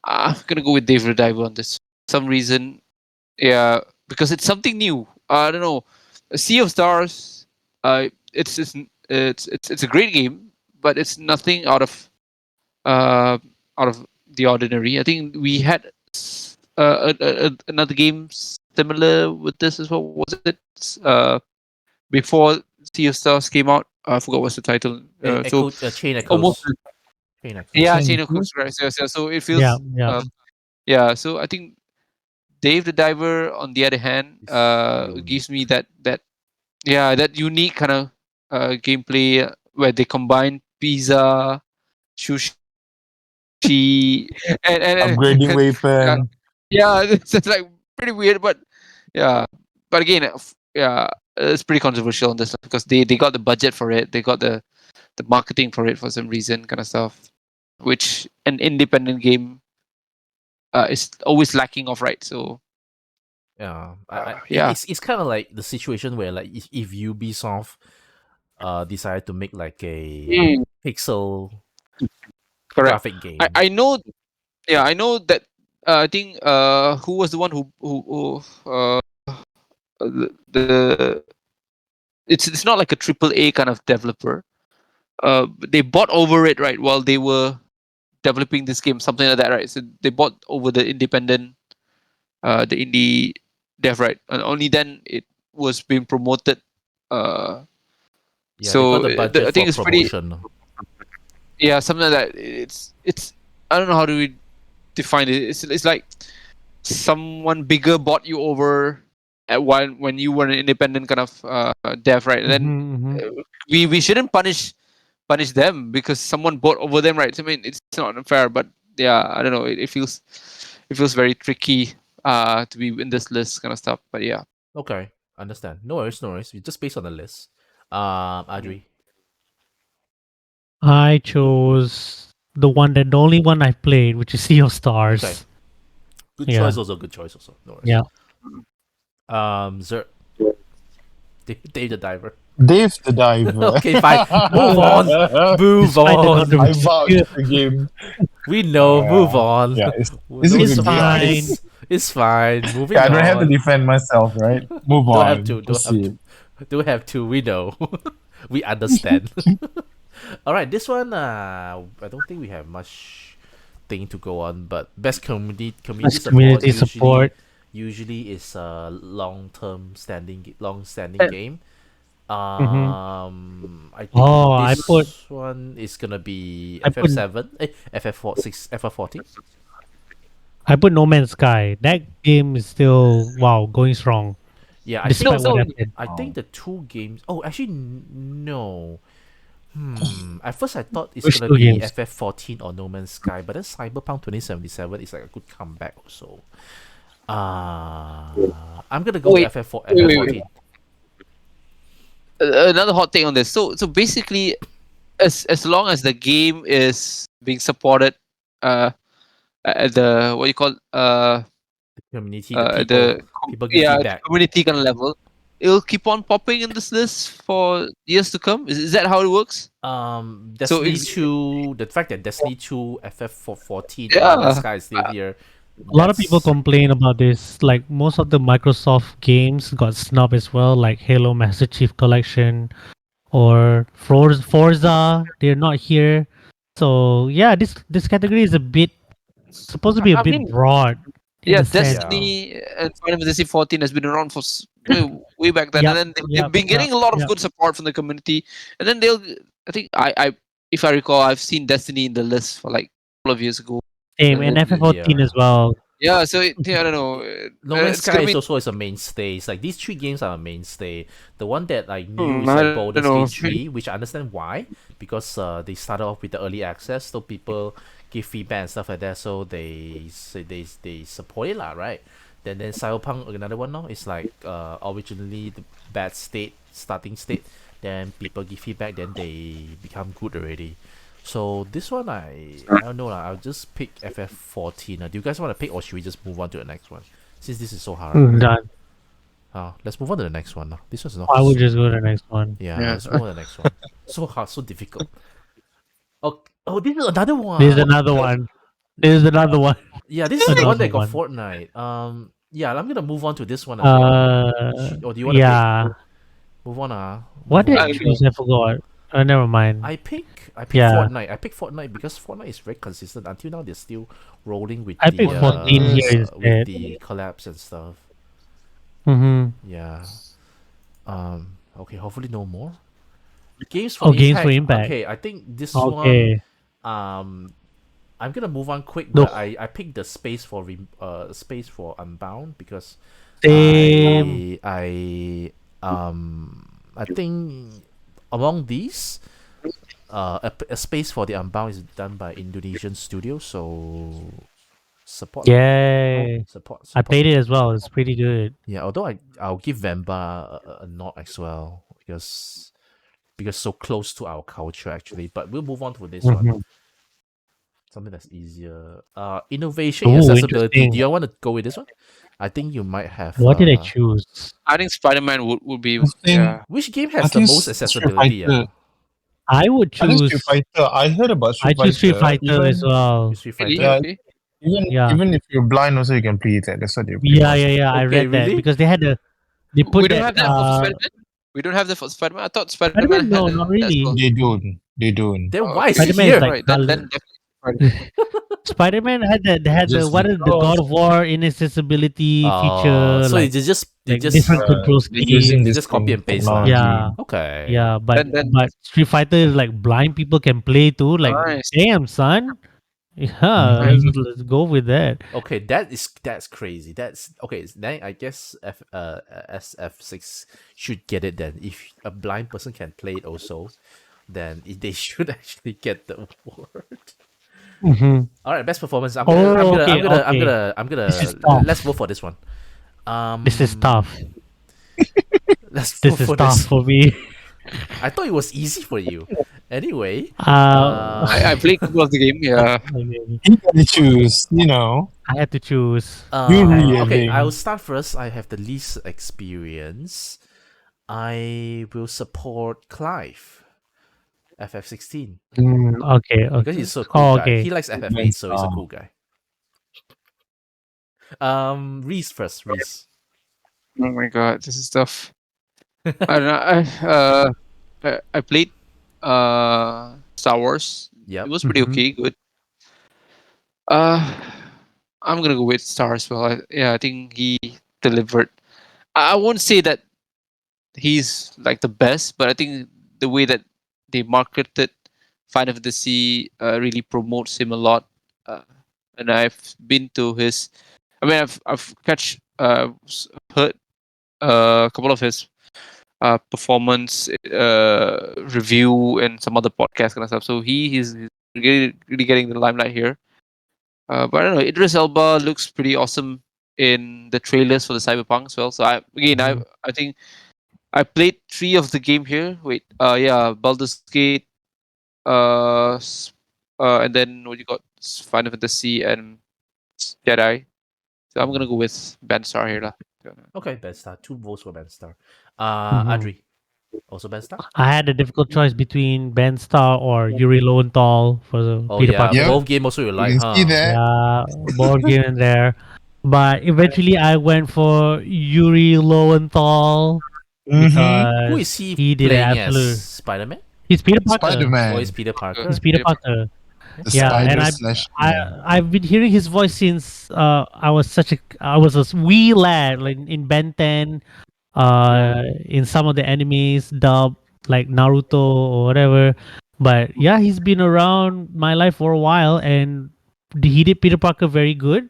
I'm gonna go with Dave the Diver on this. For some reason, yeah, because it's something new. I don't know. A Sea of Stars. It's a great game, but it's nothing out of the ordinary. I think we had another game similar with this as well. Was it before Sea of Stars came out? I forgot what's the title. So Chain almost Echoes. Chain Echoes. yeah, Chain Chain of Echoes? Cooks, right? So so it Yeah, feels yeah. yeah. So I think Dave the Diver, on the other hand, It's really gives me unique. that unique kind of gameplay where they combine pizza, sushi, Upgrading yeah, weapon. yeah, it's like pretty weird, but yeah, but again, yeah, it's pretty controversial on this one because they got the budget for it, they got the marketing for it for some reason, kind of stuff, which an independent game is always lacking of, right? So Yeah, yeah, it's kind of like the situation where like if Ubisoft decided to make like a Mm, pixel correct. graphic I game. know. Yeah, I know that. I think who was the one who the it's not like a triple A kind of developer. They bought over it, right, while they were developing this game, something like that, right? So they bought over the independent, the indie dev, right? And only then it was being promoted. Uh, Yeah, they got so the budget I for think it's pretty, promotion. yeah, something like that. It's I don't know how do we define it. It's like someone bigger bought you over at one when you were an independent kind of dev, right? And then Mhm. we shouldn't punish them because someone bought over them, right? So, I mean, it's not unfair, but yeah, I don't know. It feels very tricky to be in this list kind of stuff. But yeah, Okay, understand. No worries, no worries. We just based on the list. Adri. I chose the only one I played, which is Sea of Okay, Stars. good Yeah, choice also. Good choice also. No worries. yeah. Zer, Dave the Diver. Dave the Diver. Okay, fine. Move on. Move Despite the on. I controversy. vouch the game. We know. Move on. Yeah, We it's know a It's good game. fine. It's fine. Moving Yeah, I don't have to on. defend myself, right? Move Don't have on. to. Don't have Proceed. to. Don't have to. We know. We understand. All right. This one. I don't think we have much thing to go on, but best community Best support community usually support. is a long standing game. I think Oh, this one is gonna be I put FF7, FF46, FF40. I put No Man's Sky. That game is still going strong Yeah, I think despite what happened. I think the two games. Oh, actually, no. At first, I thought it's Which gonna two be games? FF14 or No Man's Sky, but then Cyberpunk 2077 is like a good comeback also. I'm gonna go with Wait, FF4, wait, wait, FF14. Another hot take on this. So basically, as long as the game is being supported, at the what you call Community, the the people give feedback. community kind of level, it'll keep on popping in this list for years to come. Is that how it works? So Destiny it's 2, the fact that Destiny 2, FF14, and No Man's yeah. Sky is still here. A lot of people that's- complain about this. Like most of the Microsoft games got snubbed as well, like Halo Master Chief Collection or Forza. They're not here. So yeah, this category is a bit supposed to be a I bit mean, broad in yeah, a sense. Destiny and Final Fantasy 14 has been around for way back then, Yep, and then they've yep, been getting yep, a lot of yep. good support from the community. And then I think I if I recall, I've seen Destiny in the list for like a couple of years ago. Same, And and then, FF14 yeah. as well. yeah, so I don't know. No Man's It's Sky gonna is be. also is a mainstay. It's like these three games are a mainstay. The one that I knew is I like don't Baldur's know. Gate 3, which I understand why, because they started off with the early access, so people give feedback and stuff like that, so they say they support it lah, right? Then Cyberpunk, another one now, is like originally the bad starting state, then people give feedback, then they become good already. So this one I don't know lah. I'll just pick FF14. Do you guys want to pick, or should we just move on to the next one? Since this is so hard. Done. Let's move on to the next one now. This one's not. I would just go to the next one. Yeah, Yeah. let's move on to the next one. So hard, so difficult. Oh, this is another one. There's another one. There's another one. Yeah, this is the one that got Another Fortnite. Yeah, I'm gonna move on to this one as well. Or do you want to Yeah. move on? What Move did on. I choose? I forgot. Never mind. I pick Yeah. Fortnite. I pick Fortnite because Fortnite is very consistent. Until now, they're still rolling with I the picked 14 here with instead. the collabs and stuff. Mm-hmm. Yeah. Okay. Hopefully, no more games Oh, for Games for Impact. Okay, I think this one. Okay. I'm gonna move on quick, No. but I picked the space for space for Unbound because Same. I think among these, a space for the Unbound is done by Indonesian studio, so support. Yay. Support. I played it as well. It's pretty good. Yeah, although I'll give Vamba a nod as well because so close to our culture actually. But we'll move on to this one. Mhm. Something that's easier. Innovation, Ooh, accessibility. interesting. Do you want to go with this one? I think you might have. What did I choose? I think Spider-Man would be. I think- Yeah. Which game I has the think most Street accessibility? Fighter. I would I think choose. Street Fighter. I heard about I Street Fighter. choose Street Fighter as well. Street Really? Fighter. Yeah. Okay. Yeah. Even if you're blind, also you can play it. That's what they. Yeah. I Okay, read that really? because they had they put We don't that. have that for Spider-Man. We don't have that for Spider-Man. I thought Spider-Man Spider-Man, had no, that not as really. well. They don't. They don't. Then Oh, why is okay. it Spider-Man is here? like- Right. Then definitely Spider-Man. Spider-Man had the Just what is the because- God of War inaccessibility feature, So like, they just like just different control they're using schemes. they this just copy and paste lah. technology. Yeah. Okay. Yeah, but Then- but Street Fighter is like blind people can play too. Like, Nice. damn son, yeah, Mhm. let's go with that. Okay, that's crazy. That's okay. Then I guess SF6 should get it then. If a blind person can play it also, then they should actually get the award. Mhm. All right, best performance. I'm Oh, gonna okay. This is tough. let's vote for this one. This is tough. Let's This vote is for tough this. for me. I thought it was easy for you. Anyway, I played a couple of the game. Yeah. You gotta choose. You know. I had to choose. You really okay, think. I'll start first. I have the least experience. I will support Clive, FF16, Okay, because okay. he's so cool Oh, guy. okay. He likes FF8, so he's a Benstar. cool guy. Reese first, Reese. Oh my god, this is tough. I don't know. I played Star Wars. It Yep. was pretty Mm-hmm. okay, good. Uh, I'm gonna go with Star as well. Yeah, I think he delivered. I won't say that he's like the best, but I think the way that they marketed Final Fantasy really promotes him a lot. Uh, and I've been to his. I mean, I've heard a couple of his performance review and some other podcast kind of stuff. So he's really getting the limelight here. But I don't know. Idris Elba looks pretty awesome in the trailers for the Cyberpunk as well. So Mhm. I think I played 3 of the game here. Wait, yeah, Baldur's Gate, and then what you got? Final Fantasy and Jedi. So I'm gonna go with Ben Star here, lah. Okay, Benstar. 2 votes for Benstar. Mhm. Adri, also Benstar? I had a difficult choice between Ben Star or Yuri Lowenthal for the Oh Peter yeah, Parker. Yep, both game also you you like, can see huh? that. Yeah, board game in there. But eventually I went for Yuri Lowenthal Mm-hmm. Who because is he he did an playing as? absolute. Spider-Man? He's Peter Parker. Or is Spider-Man, Peter He's Parker? Peter Peter Parker. Parker. the Yeah, and Spider I slash I Man. I've been hearing his voice since I was a wee lad like in Ben 10, in some of the animes dub like Naruto or whatever. But yeah, he's been around my life for a while, and he did Peter Parker very good.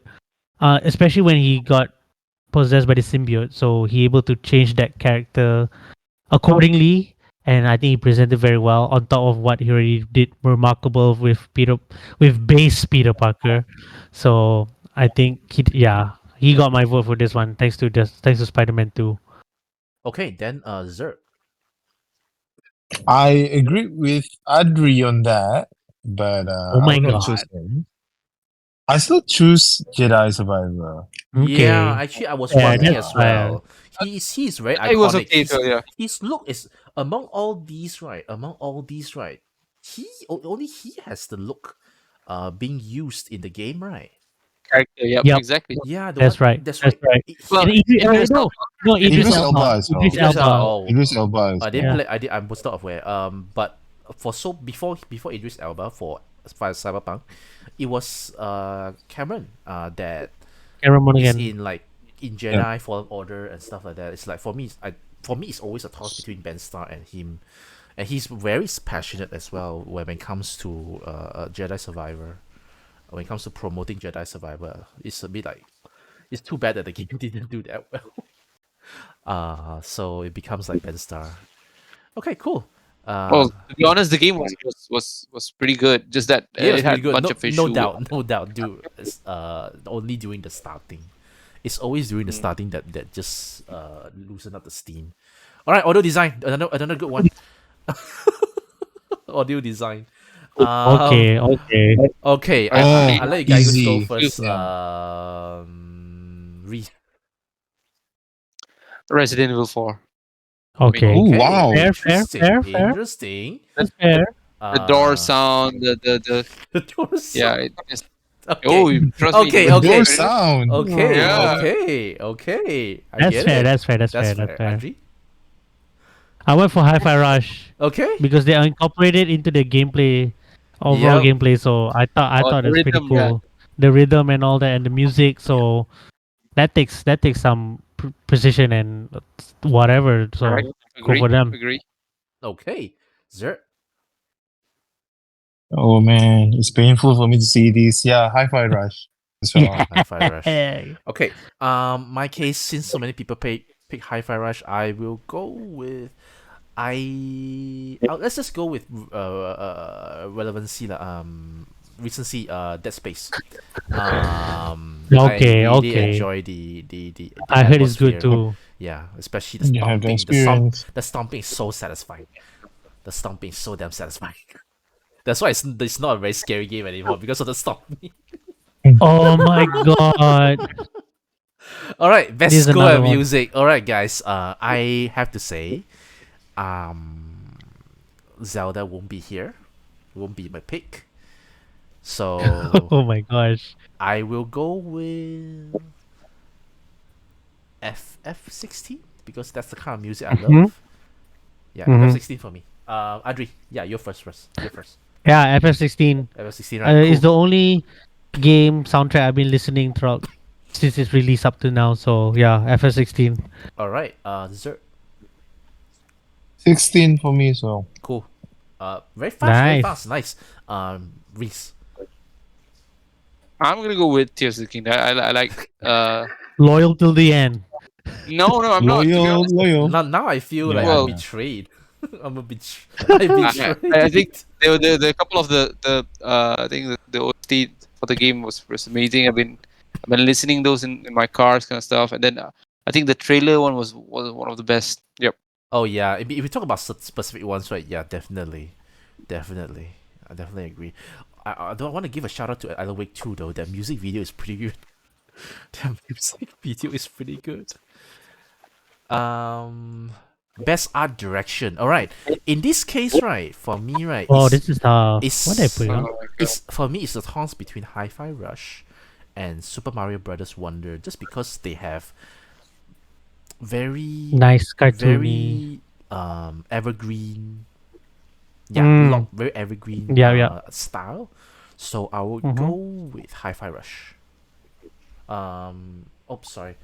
Especially when he got possessed by the symbiote, so he able to change that character accordingly. And I think he presented very well on top of what he already did remarkable with base Peter Parker. So I think he got my vote for this one. Thanks to Spider-Man 2. Okay, then Zerg. I agree with Adri on that, but Oh I my will not choose god. him. I still choose Jedi Survivor. Yeah, Okay. actually I was Yeah, wondering that's as Uh, fair. well. He's very it was iconic. okay, so yeah. His look is among all these, right? Among all these, right? Only he has the look being used in the game, right? Character, yep, Yep, exactly. Yeah, the that's one right. that's That's right. right. Well, And Idris, Idris no, Elba. no, Idris Idris Elba. Elba as well. Idris Idris Elba. Idris Elba as I well. didn't play. I was not aware. But for so before Idris Elba for as far as Cyberpunk, it was Cameron that Cameron is Monaghan. in like in Yeah. Jedi Fallen Order and stuff like that. It's like for me it's always a toss between Ben Starr and him, and he's very passionate as well when it comes to Jedi Survivor. When it comes to promoting Jedi Survivor, it's a bit like it's too bad that the game didn't do that well. So it becomes like Ben Starr. Okay, cool. Well, to be honest, the game was pretty good. Just that Yeah, it was it pretty had a good. bunch No, of no issue with. doubt, no doubt, dude. It's only during the starting. It's always during the Mm. starting that just loosen up the steam. All right, audio design. Another good one. Audio design. Um. Okay. Okay. Right. Oh, I let you guys go easy. first. Yeah. Reese. Resident Evil 4. Okay. Oh, Okay. wow. Interesting. Fair. Interesting. That's fair. The door Uh. sound, the The door yeah. sound. Oh, Okay. you trust me. Okay. you The will Okay. door play it. sound. Okay. Yeah. Okay. I That's get fair. it. That's fair. That's fair. Adri? I went for Hi-Fi Rush Okay. because they are incorporated into the gameplay, overall Yep. gameplay. So I Oh, thought the that's pretty rhythm, yeah. cool. The rhythm and all that, and the music. So that takes some precision and whatever. So Correct. go for them. Agree. Okay. Zer. Oh man, it's painful for me to see this. Yeah, Hi-Fi Rush as well. Yeah. Hi-Fi Rush. Okay. My case, since so many people pick Hi-Fi Rush, I will go with let's just go with relevancy lah. Recency. Dead Space. Okay, I really okay. enjoy the I heard it's good atmosphere. too. Yeah, especially the You have the stomping. experience. The stomping is so satisfying. The stomping is so damn satisfying. That's why it's not a very scary game anymore because of the stomping. Oh my god. All right, This best is score another and one. music. All right, guys. I have to say, Zelda won't be here. Won't be my pick. So Oh my gosh. I will go with FF16 because that's the kind of music I Mhm. love. Yeah, Mhm. FF16 for me. Adri, yeah, you're first. You're first. Yeah, FF16 FF16, right? is Cool. the only game soundtrack I've been listening throughout since its release up to now. So yeah, FF16. All right. Zerg, 16 for me as well. cool. Very fast, very Nice. fast. Nice. Reese. I'm gonna go with Tears of the Kingdom. I like. Loyal till the end. No, I'm not. To be honest, Loyal. Now I feel like I'm well, Yeah. betrayed. I I think betrayed. the couple of the I think the OST for the game was amazing. I've been listening those in my cars kind of stuff, and then I think the trailer one was one of the best. Yep. Oh yeah, if we talk about specific ones, right? Yeah, definitely. I definitely agree. I don't want to give a shout out to Alan Wake 2 though. That music video is pretty good. That music video is pretty good. Um, best art direction. All right. In this case, right, for me, right, Oh, this is tough. What did I put it's it Oh on? my god. it's for me it's the toss between Hi-Fi Rush and Super Mario Brothers Wonder, just because they have very Nice cartoony. very evergreen, Mm. very evergreen Yeah, yeah. style. So I would Mm-hmm. go with Hi-Fi Rush. Oh, sorry.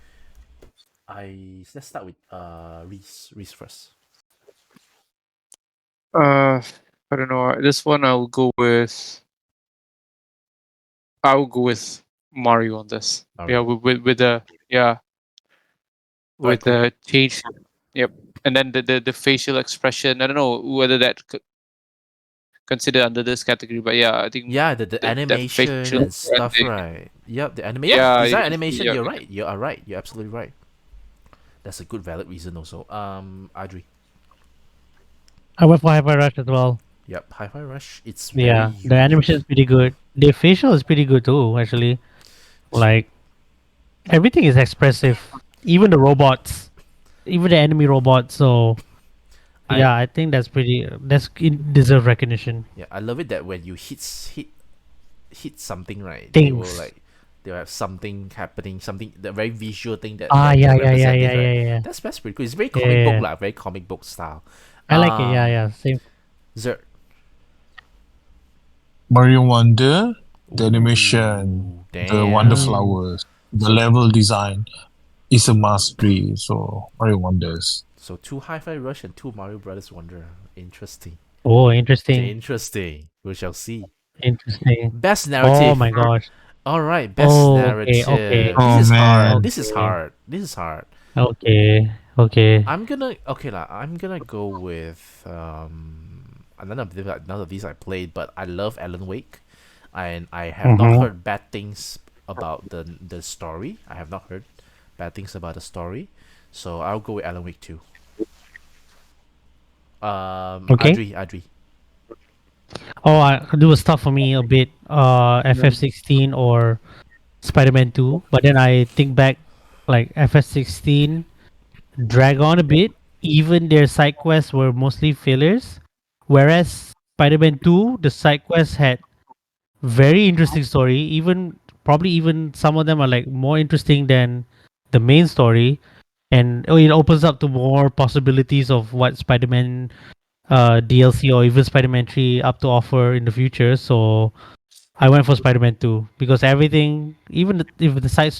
Let's start with Reese first. I don't know. This one I'll go with Mario on this. Yeah, Mario. with the yeah Alright, with cool. the change. Yep. And then the facial expression. I don't know whether that could consider under this category, but yeah, I think Yeah, the that animation facial and and stuff, right? Yep, the anime. Yeah, yeah, design you can see, animation. yeah. You're right. You are right. You're absolutely right. That's a good valid reason also. Adri. I went for Hyper Rush as well. Yep, Hi-Fi Rush. It's very Yeah, the animation is unique. pretty good. The facial is pretty good too, actually. Like everything is expressive. Even the robots, even the enemy robots. So I yeah, I think that's pretty. That's it deserve recognition. Yeah, I love it that when you hit something, right, Things. they will have something happening, something, the very visual thing Ah, that yeah, yeah, yeah, represent yeah, this, right? yeah, yeah. That's pretty cool. It's very Yeah, comic book yeah. lah, very comic book style. I like it. Yeah, yeah. Um, Same. Zerg. Mario Wonder, the animation, Ooh, the Wonder damn. Mm. Flowers, the So level design is a mastery. So Mario Wonders. so two Hi-Fi Rush and two Mario Brothers Wonder. Interesting. Oh, interesting. Interesting. We shall see. Interesting. Best Oh narrative. my gosh. All right, best Oh, okay, okay, narrative. This Oh is hard. man. This is okay, hard. This is hard. okay, okay. I'm gonna go with none of these I played, but I love Alan Wake, and I have not Mm-hmm. heard bad things about the story. I have not heard bad things about the story, so I'll go with Alan Wake 2. Okay. Adri. Oh, it was tough for me a bit. FF16 or Spider-Man 2, but then I think back, like FF16 drag on a bit. Even their side quests were mostly fillers, whereas Spider-Man 2, the side quests had very interesting story. Even probably even some of them are like more interesting than the main story, and it opens up to more possibilities of what Spider-Man DLC or even Spider-Man 3 up to offer in the future. So I went for Spider-Man 2 because everything, even if the side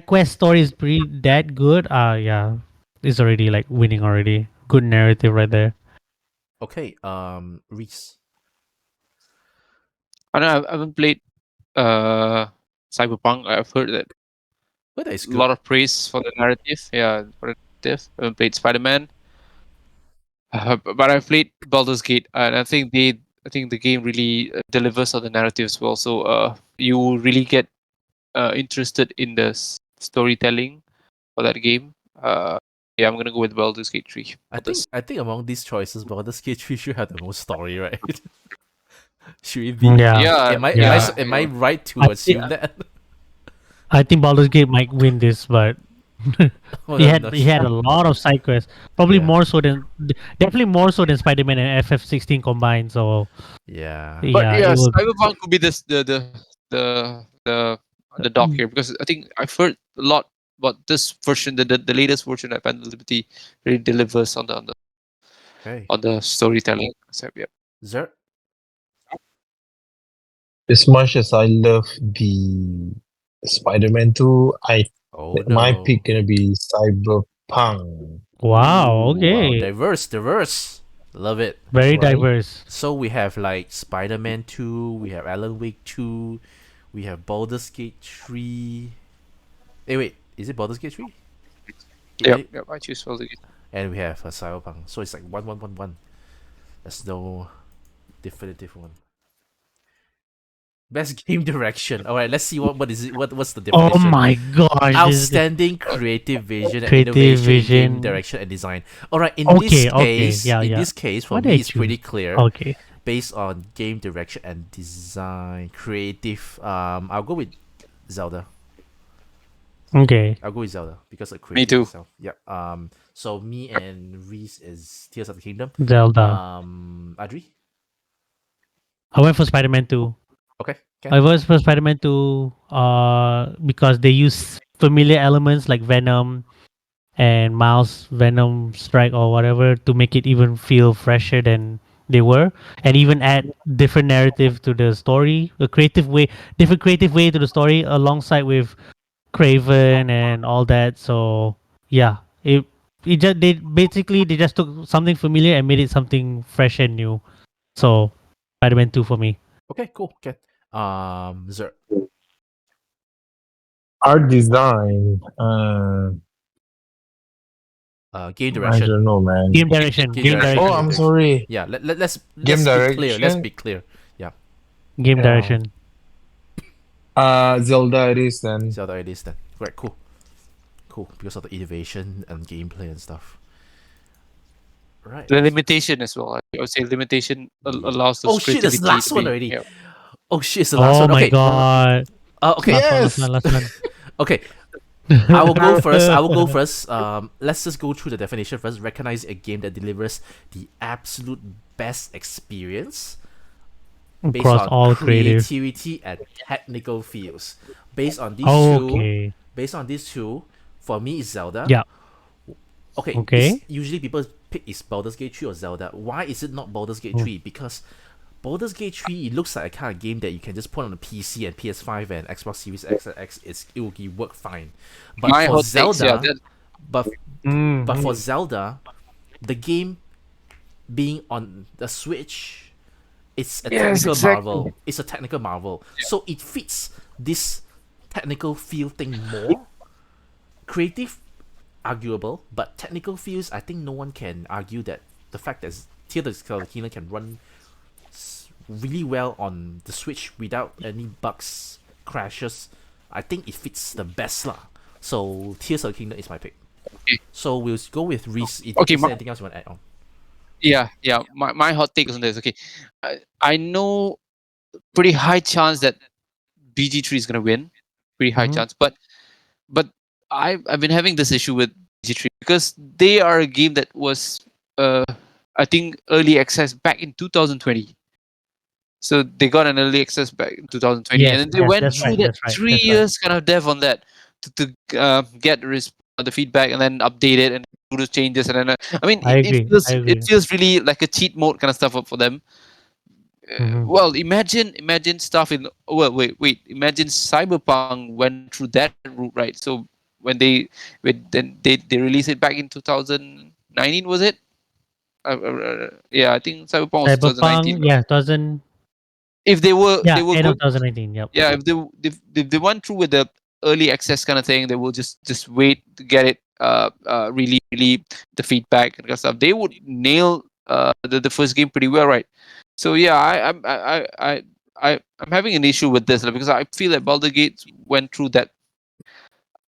quest story is pretty that good, yeah, it's already like winning already. Good narrative right there. Okay, Reese. I don't know, I haven't played Cyberpunk. I've heard that Well, that is a good. lot of praise for the narrative. Yeah, for the narrative. I haven't played Spider-Man. But I've played Baldur's Gate, and I think the game really delivers on the narrative as well. So you really get interested in the storytelling for that game. Yeah, I'm gonna go with Baldur's Gate 3 for this. I think among these choices, Baldur's Gate 3 should have the most story, right? Should it Mm, be? yeah, Yeah, yeah. Am I right I to thi- assume that? I think Baldur's Gate might win this, but Oh, He no, had no, he had a lot of side quests. Probably yeah, more so than definitely more so than Spider-Man and FF16 combined. So yeah. But yeah, yeah, it was Cyberpunk could be this the dock here because I think I've heard a lot about this version, the latest version of Phantom Liberty really delivers on Okay, the storytelling. So yeah. Zerg. As much as I love the Spider-Man 2, I Oh my no. pick gonna be Cyberpunk. wow. Ooh, wow, Okay, diverse, diverse. Love it. very Right? diverse. So we have like Spider-Man 2, we have Alan Wake 2, we have Baldur's Gate 3. Hey, wait, is it Baldur's Gate 3? Yep, yep. I choose for the And we have Cyberpunk. So it's like 1 1 1 1. There's no definitive one. Best game direction. All right, let's see what is it. What's the Oh definition? my gosh, this is the Outstanding creative vision and creative innovation in game vision. direction and design. All right, Okay, okay, yeah, in yeah. this case, for What did I me, it's choose? pretty clear. Okay, Based on game direction and design, creative. I'll go with Zelda. okay. I'll go with Zelda because of Me creative too. itself. Yep. So me and Reese is Tears of the Kingdom. Zelda. Adri. I went for Spider-Man 2. Okay. Ken. I was for Spider-Man 2 because they use familiar elements like Venom and Miles Venom Strike or whatever to make it even feel fresher than they were, and even add different narrative to the story, a creative way, different creative way to the story alongside with Craven and all that. So yeah, it just they just took something familiar and made it something fresh and new. So Spider-Man 2 for me. Okay. Cool. Ken. Zer. Art design. Game I direction. don't know, man. Game direction, Game game direction. Oh, Game direction, I'm direction. sorry. Yeah. Game Let's be clear. Let's direction. be clear. Yeah. game Yeah. direction. Zelda it is then. Zelda it is then. Right. Cool. Cool. Because of the innovation and gameplay and stuff. Right. The limitation as well. I would say limitation Yeah. allows Oh those shit! That's creativity the last to one be. already. Yeah. Oh shit! It's the last Oh one. my Okay. god. Okay. Last one, Yes. last one. Okay. I will go first. I will go first. Let's just go through the definition first. Recognize a game that delivers the absolute best experience based Across on all creative. creativity and technical feels. Based on these two, Okay. based on these two, for me it's Zelda. Yeah. Okay. Okay. Usually people pick is Baldur's Gate 3 or Zelda. Why is it not Baldur's Gate Hmm. 3? Because Baldur's Gate 3 it looks like a kind of game that you can just put on the PC and PS5 and Xbox Series X and X. It will work fine. But My for hot takes, yeah, Zelda, but but for Zelda, the game being on the Switch, it's a Yes, technical exactly. marvel. It's a technical marvel. So it fits this technical feel thing more. Creative, arguable, but technical feels, I think no one can argue that the fact that Tears of the Kingdom can run really well on the Switch without any bugs, crashes. I think it fits the best lah. So Tears of the Kingdom is my pick. Okay. So we'll go with Reese. Okay, Is there anything else you want to add on? Yeah, yeah. My hot take on this. Okay, I know pretty high chance that BG3 is gonna win. Pretty high Mhm. chance, but I've been having this issue with BG3 because they are a game that was I think early access back in 2020. So they got an early access back in 2020, Yes, and then they yes, went that's through right. that That's right. 3 years kind of dev on that to get the feedback and then update it and do the changes. And then I mean, I agree. I it agree. feels really like a cheat mode kind of stuff for them. Mhm. Well, imagine stuff in well, wait, imagine Cyberpunk went through that route, right? So then they released it back in 2019, was it? Yeah, I think Cyberpunk was 2019. Cyberpunk, yeah, 2000, If yeah, they were end of good, 2019. Yep. yeah. If they went through with the early access kind of thing, they will just wait to get it really the feedback and kind of stuff. They would nail the first game pretty well, right? So yeah, I'm having an issue with this because I feel that Baldur's Gate went through that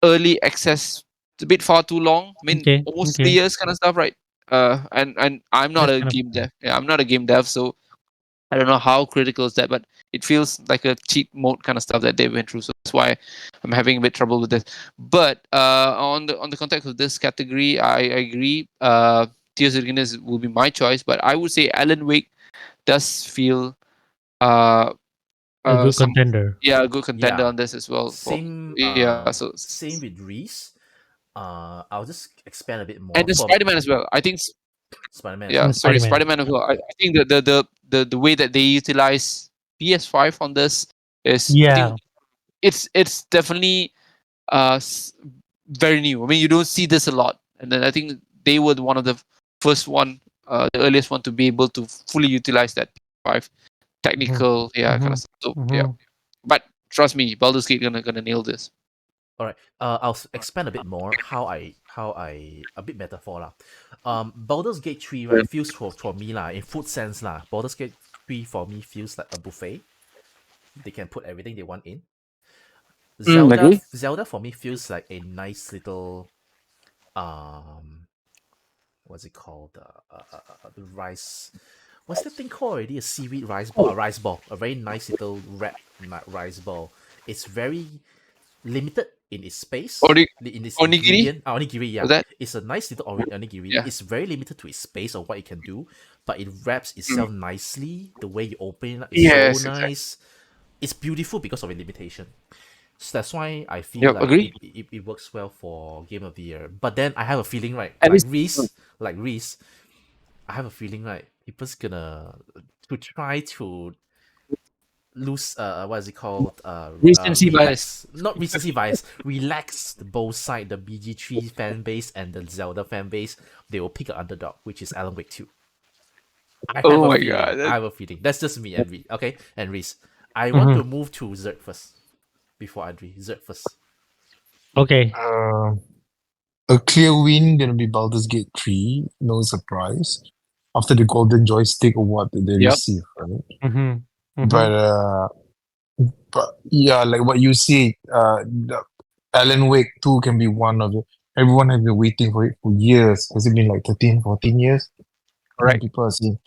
early access a bit far too long. I mean, Okay. almost Okay. 3 years kind of stuff, right? And I'm not That's a kind of game dev. Yeah, I'm not a game dev, so I don't know how critical is that. But it feels like a cheat mode kind of stuff that they went through. So that's why I'm having a bit trouble with this. But on the context of this category, I agree. Tears of the Kingdom will be my choice, but I would say Alan Wake does feel uh A good some contender. yeah a good contender Yeah. on this as well. Same. Yeah, Same with Reese. I'll just expand a bit and more the for Spider-Man as well. I think Spider-Man as yeah, well. sorry, Spider-Man. Spider-Man as well. I think the way that they utilize PS5 on this is I Yeah. think it's definitely very new. I mean, you don't see this a lot, and then I think they were one of the first one, the earliest one to be able to fully utilize that PS5 Mhm. technical, yeah, kind of Mhm. stuff. So yeah, Mhm. but trust me, Baldur's Gate gonna nail this. All right. Expand a bit more how I a bit metaphor lah. Baldur's Gate 3, right, feels for me lah, in food sense lah. Baldur's Gate 3 for me feels like a buffet. They can put everything they want in. Agree. Zelda for me feels like a nice little um what's it called? The rice. What's the thing called already? A seaweed rice ball. A rice ball. A very nice little wrapped rice ball. It's very limited in its space, Ori- in its Onigiri, ingredient. Onigiri, was yeah. that? It's a nice little onigiri. Yeah. It's very limited to its space of what it can do, but it wraps Mm. itself nicely. The way you open it up is so Yes, exactly. nice. It's beautiful because of its limitation. So that's why I feel Yep, like agree. it works well for Game of the Year. But then I have a feeling, right, At least Like Reese, I have a feeling, right, people's gonna to try to lose what is it called recency bias. relax, not recency bias, relax the both side, the BG3 fan base and the Zelda fan base. They will pick an underdog, which is Alan Wake 2. I have Oh a my feeling. god. That's just me and Reese. Okay, and Reese. I want Mhm. to move to Zerg first before Adri. Zerg first. Okay. A clear win gonna be Baldur's Gate 3, no surprise. After the Golden Joystick award that they Yep. received, right? Mhm. But Mhm. yeah, like what you see, Alan Wake 2 can be one of it. Everyone has been waiting for it for years. Has it been like 13, 14 years? Correct. People are saying.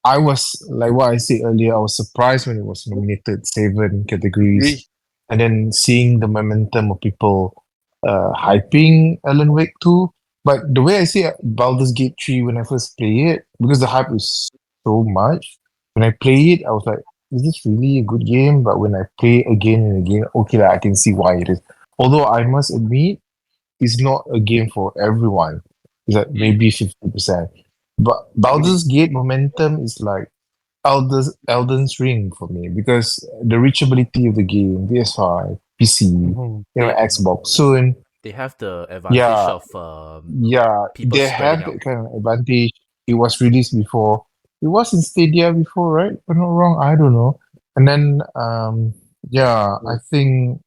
I was, like what I said earlier, I was surprised when it was nominated 7 categories. Agree. And then seeing the momentum of people hyping Alan Wake 2. But the way I see Baldur's Gate 3 when I first play it, because the hype is so much, when I play it, I was like, is this really a good game? But when I play again and again, okay, like, I can see why it is. Although I must admit, it's not a game for everyone. It's like maybe 50%. But Baldur's Gate momentum is like Elden's Ring for me because the reachability of the game, PS5, PC, Mhm. They Xbox soon. they have the advantage Yeah, of yeah, people they spreading have out. that kind of advantage. It was released before. It was in Stadia before, right? If I'm not wrong, I don't know. And then, yeah, I think,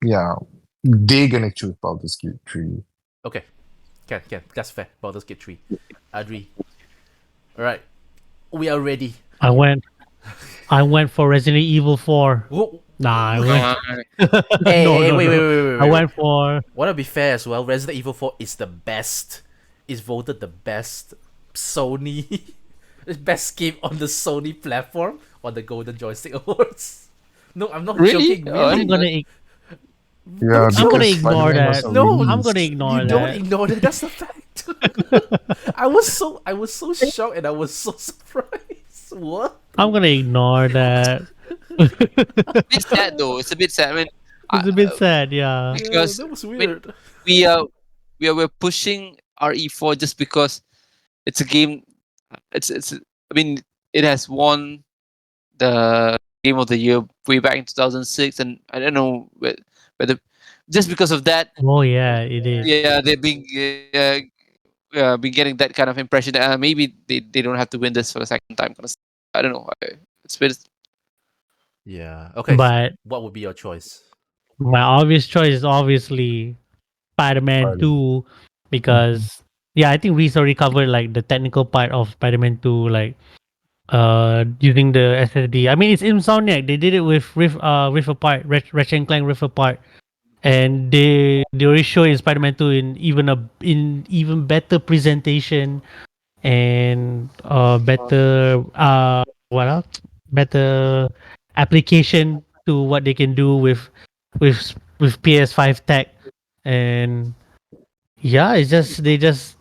yeah, they're gonna choose Baldur's Gate 3. Okay, can that's fair. Baldur's Gate 3. Adri. All right, we are ready. I went. I went for Resident Evil 4. Whoa. Nah, I went. Uh, Hey, No, hey, no, wait, wait, no. wait, wait, I wait, wait. went for. Wanna be fair as well, Resident Evil 4 is the best. Is voted the best Sony best game on the Sony platform on the Golden Joystick Awards. No, I'm not really? joking, Oh, I I'm really. didn't know. gonna. Yeah, Don't I'm joke. gonna because ignore Spider-Man was that. not No, I'm gonna released. you ignore don't that. ignore that. That's the fact. I was so shocked and I was so surprised. What? I'm gonna ignore that. A bit sad though. It's a bit sad. I mean, It's a bit sad, yeah. Yeah, because that was I mean, weird. we we're pushing RE4 just because it's a game. It's. I mean, it has won the game of the year way back in 2006, and I don't know whether just because of that, Oh yeah, it is. yeah, they're being been getting that kind of impression that maybe they don't have to win this for the second time. Kind of, I don't know. It's been Yeah. Okay. But What would be your choice? my obvious choice is obviously Spider-Man Spider-Man. 2 because yeah, I think Reese already covered like the technical part of Spider-Man 2, like using the SSD. I mean, it's Insomniac. They did it with Rift Apart, Ratchet and Clank Rift Apart, and they already show in Spider-Man 2 in even better presentation and better what else? Better application to what they can do with PS5 tech, and yeah, it's just they just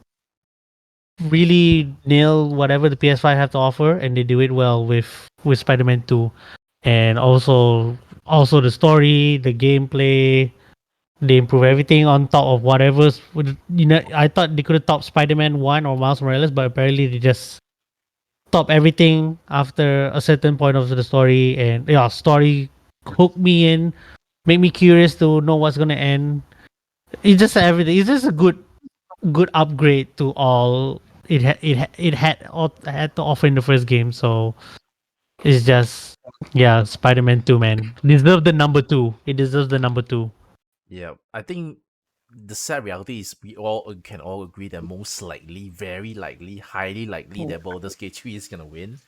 really nail whatever the PS5 have to offer, and they do it well with Spider-Man 2, and also the story, the gameplay. They improve everything on top of whatever's. I thought they could have topped Spider-Man 1 or Miles Morales, but apparently they just top everything after a certain point of the story, and yeah, story hooked me in, make me curious to know what's gonna end. It's just everything. It's just a good upgrade to all it had to offer in the first game. So it's just yeah, Spider-Man 2, man, deserve the number two. It deserves the number two. Yeah, I think the sad reality is we all can all agree that most likely, very likely, highly likely that Baldur's Gate 3 is gonna win.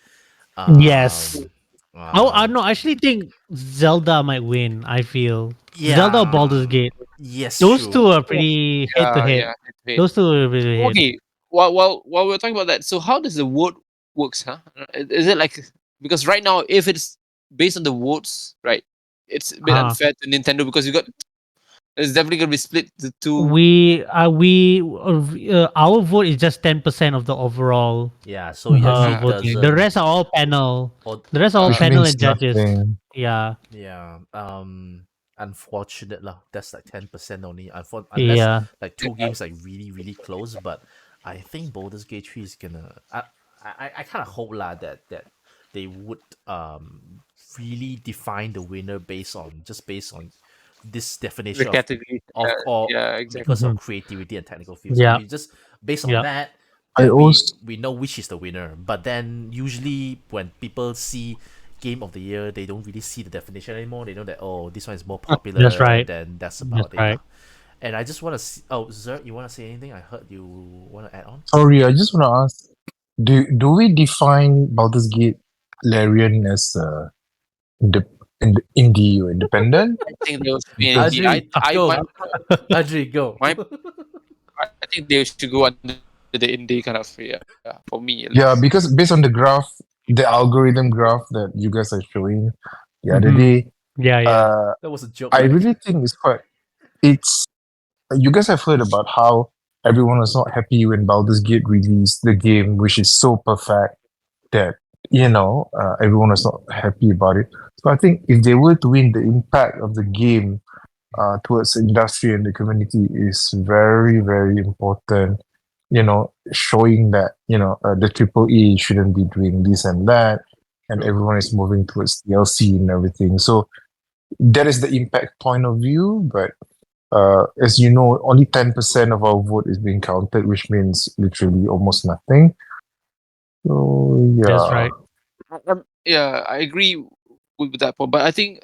Yes. Um, I um, no, I actually think Zelda might win. I feel Zelda or yeah, Baldur's Gate. yes, Those two true. are pretty head to head. Yeah. Wait. Those two are really head. Okay. While we're talking about that, so how does the vote works? Huh? Is it like because right now, if it's based on the votes, right, it's a bit Ah, unfair to Nintendo because you got it's definitely gonna be split to two. our vote is just 10% of the overall Yeah, so it actually voting. The doesn't. rest are all panel. Or The rest are all Which panel means and judges. nothing. Yeah, yeah, unfortunate lah. That's like 10% only. Unless yeah, like two games like really really close, but I think Baldur's Gate 3 is gonna. I kind of hope lah that they would really define the winner based on this The definition category. of or Yeah, exactly. because of mhm, creativity and technical fields. If yeah, we just based on yeah. that, I then also we know which is the winner. But then usually when people see game of the year, they don't really see the definition anymore. They know that oh, this one is more That's popular. right. Then that's That's about it right. lah. And I just want to see. Oh, Zerg, you want to say anything? I heard you want to add on. sorry, I just want to ask: do we define Baldur's Gate Larian as indie or independent? I think they should be Because indie. Adri, go. My, Adri, go. my I think they should go under the indie kind of for me at least. yeah, because based on the graph, the algorithm graph that you guys are showing the other Mhm. day, Yeah, yeah. That was a joke, I right? really think it's quite. It's you guys have heard about how everyone was not happy when Baldur's Gate released the game, which is so perfect that everyone was not happy about it. So I think if they were to win, the impact of the game towards the industry and the community is very, very important. Showing that the triple E shouldn't be doing this and that, and everyone is moving towards DLC and everything. So that is the impact point of view. But as you know, only 10% of our vote is being counted, which means literally almost nothing. So That's yeah, right. Yeah, I agree with that point. But I think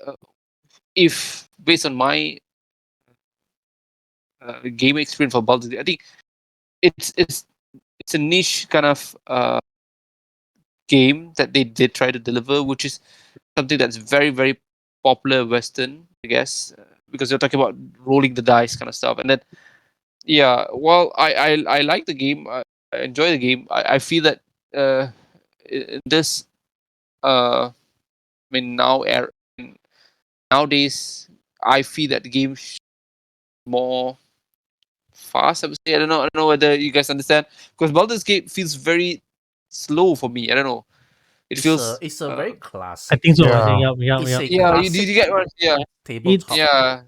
if based on my game experience for Baldur's Gate, I think it's a niche kind of game that they did try to deliver, which is something that's very very popular Western, I guess, because you're talking about rolling the dice kind of stuff, and then yeah, well, I like the game. I enjoy the game. I feel that in this I mean nowadays I feel that the game more fast. I would say. I don't know whether you guys understand because Baldur's Gate feels very slow for me. I don't know. It feels. It's a very I classic. think so. I think yeah. yeah, yeah, It's yeah. a Yeah, did classic you get what? Yeah, It's tabletop yeah.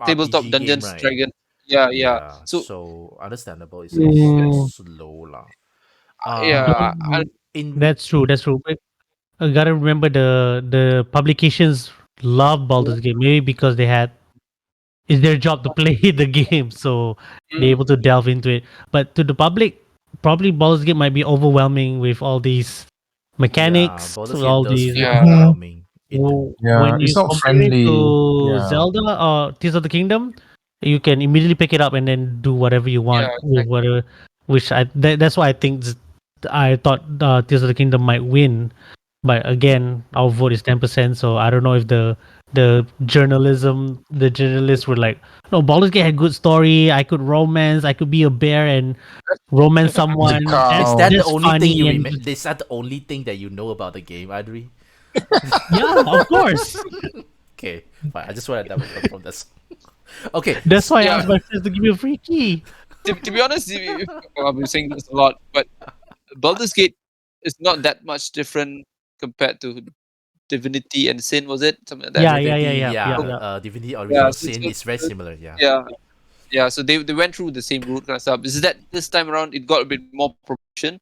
Tabletop RPG game, Dungeons right? Dragon. Yeah. Yeah, So so understandable. It's very mm, slow lah. yeah, don't. In That's true. That's true. But I gotta remember the publications love Baldur's Gate maybe because it's their job to play the game, so they're mm, able to delve into it. But to the public, probably Baldur's Gate might be overwhelming with all these yeah, mechanics, Baldur's with Gate all does these. feel yeah. Mhm. overwhelming. It Yeah, When it's you not compare it friendly. to Yeah. Zelda or Tears of the Kingdom, you can immediately pick it up and then do whatever you Yeah, want with exactly. whatever. That's why I thought Tears of the Kingdom might win, but again, our vote is 10%. So I don't know if the journalists were like, no, Baldur's Gate had good story. I could romance. I could be a bear and romance The someone. is cow. that the That's only thing funny you and remember? Is that the only thing that you know about the game, Adri? Yeah, of course. Okay, fine. I just want to double confirm this. Okay, That's why I Yeah. asked my friends to give me a free key. To be honest, I've been saying this a lot, but Baldur's Gate is not that much different compared to Divinity and Sin, was it? Something like that. Yeah, Divinity, yeah. Divinity Yeah, Original Sin is very similar. Yeah. yeah, yeah. So they went through the same route kind of stuff. Is that this time around it got a bit more promotion,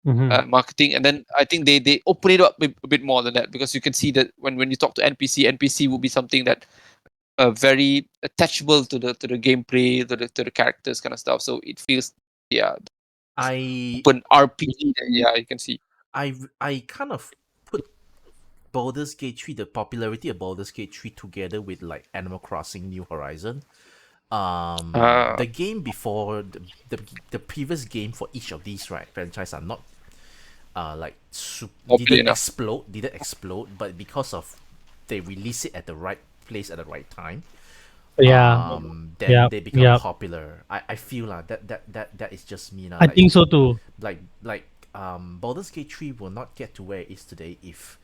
Mm-hmm. marketing, and then I think they open it up a bit more than that, because you can see that when you talk to NPC will be something that very attachable to the gameplay, to the characters kind of stuff. So it feels, yeah, I open RPG. Yeah, you can see. I kind of put Baldur's Gate 3, the popularity of Baldur's Gate 3 together with like Animal Crossing New Horizon. The game before the previous game for each of these right franchise are not like Popular enough. didn't explode, but because of they release it at the right place at the right time, Yeah, then yeah, they become yeah. popular. I feel that is just me I think so too. like Baldur's Gate 3 will not get to where it is today if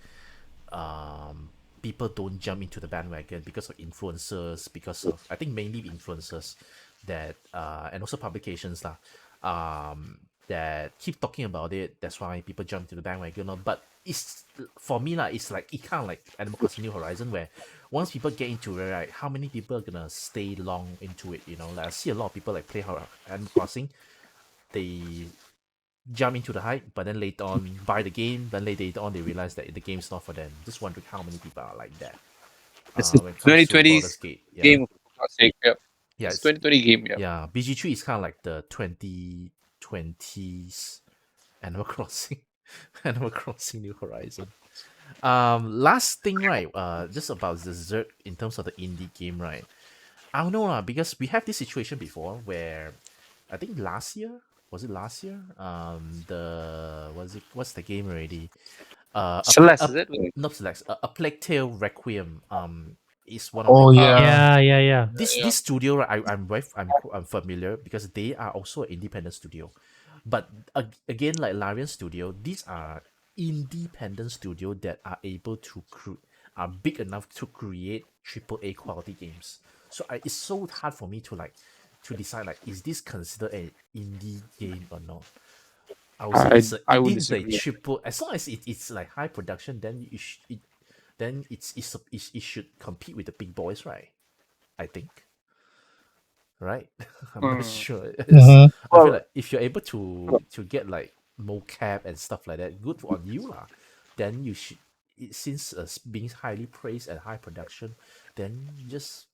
people don't jump into the bandwagon because of influencers, because of I think mainly influencers that and also publications lah, that keep talking about it. That's why people jump into the bandwagon. But it's for me lah, it's like it kind of like Animal Crossing New Horizon where once people get into it, right, how many people are gonna stay long into it? You know, like I see a lot of people like play Animal Crossing, they jump into the hype, but then later on buy the game, then later on they realize that the game's not for them. Just wondering how many people are like that. It's a When it comes to 2020 Baldur's Gate, yeah, game, for God's sake. Yeah, yeah, it's 2020 game. Yeah. yeah. BG3 is kind of like the 2020s Animal Crossing, Animal Crossing New Horizon. Last thing, right? Just about the Zergg in terms of the indie game, right? I don't know lah, because we have this situation before where I think last year was it last year? What's the game already? Celeste, is it? Not Celeste. A Plague Tale Requiem. Is one of the Oh game. yeah. Yeah. This studio, right? I'm familiar because they are also an independent studio, but again, like Larian Studio, these are independent studio that are able to are big enough to create AAA quality games. So it's so hard for me to like to decide like is this considered an indie game or not. I would say I it would is like disagree. triple as long as it's like high production, then then it should compete with the big boys, right? I think, right? I'm not sure. Mhm. I feel Well, like if you're able to get like mocap and stuff like that, good on you lah. Then you should since being highly praised and high production, then just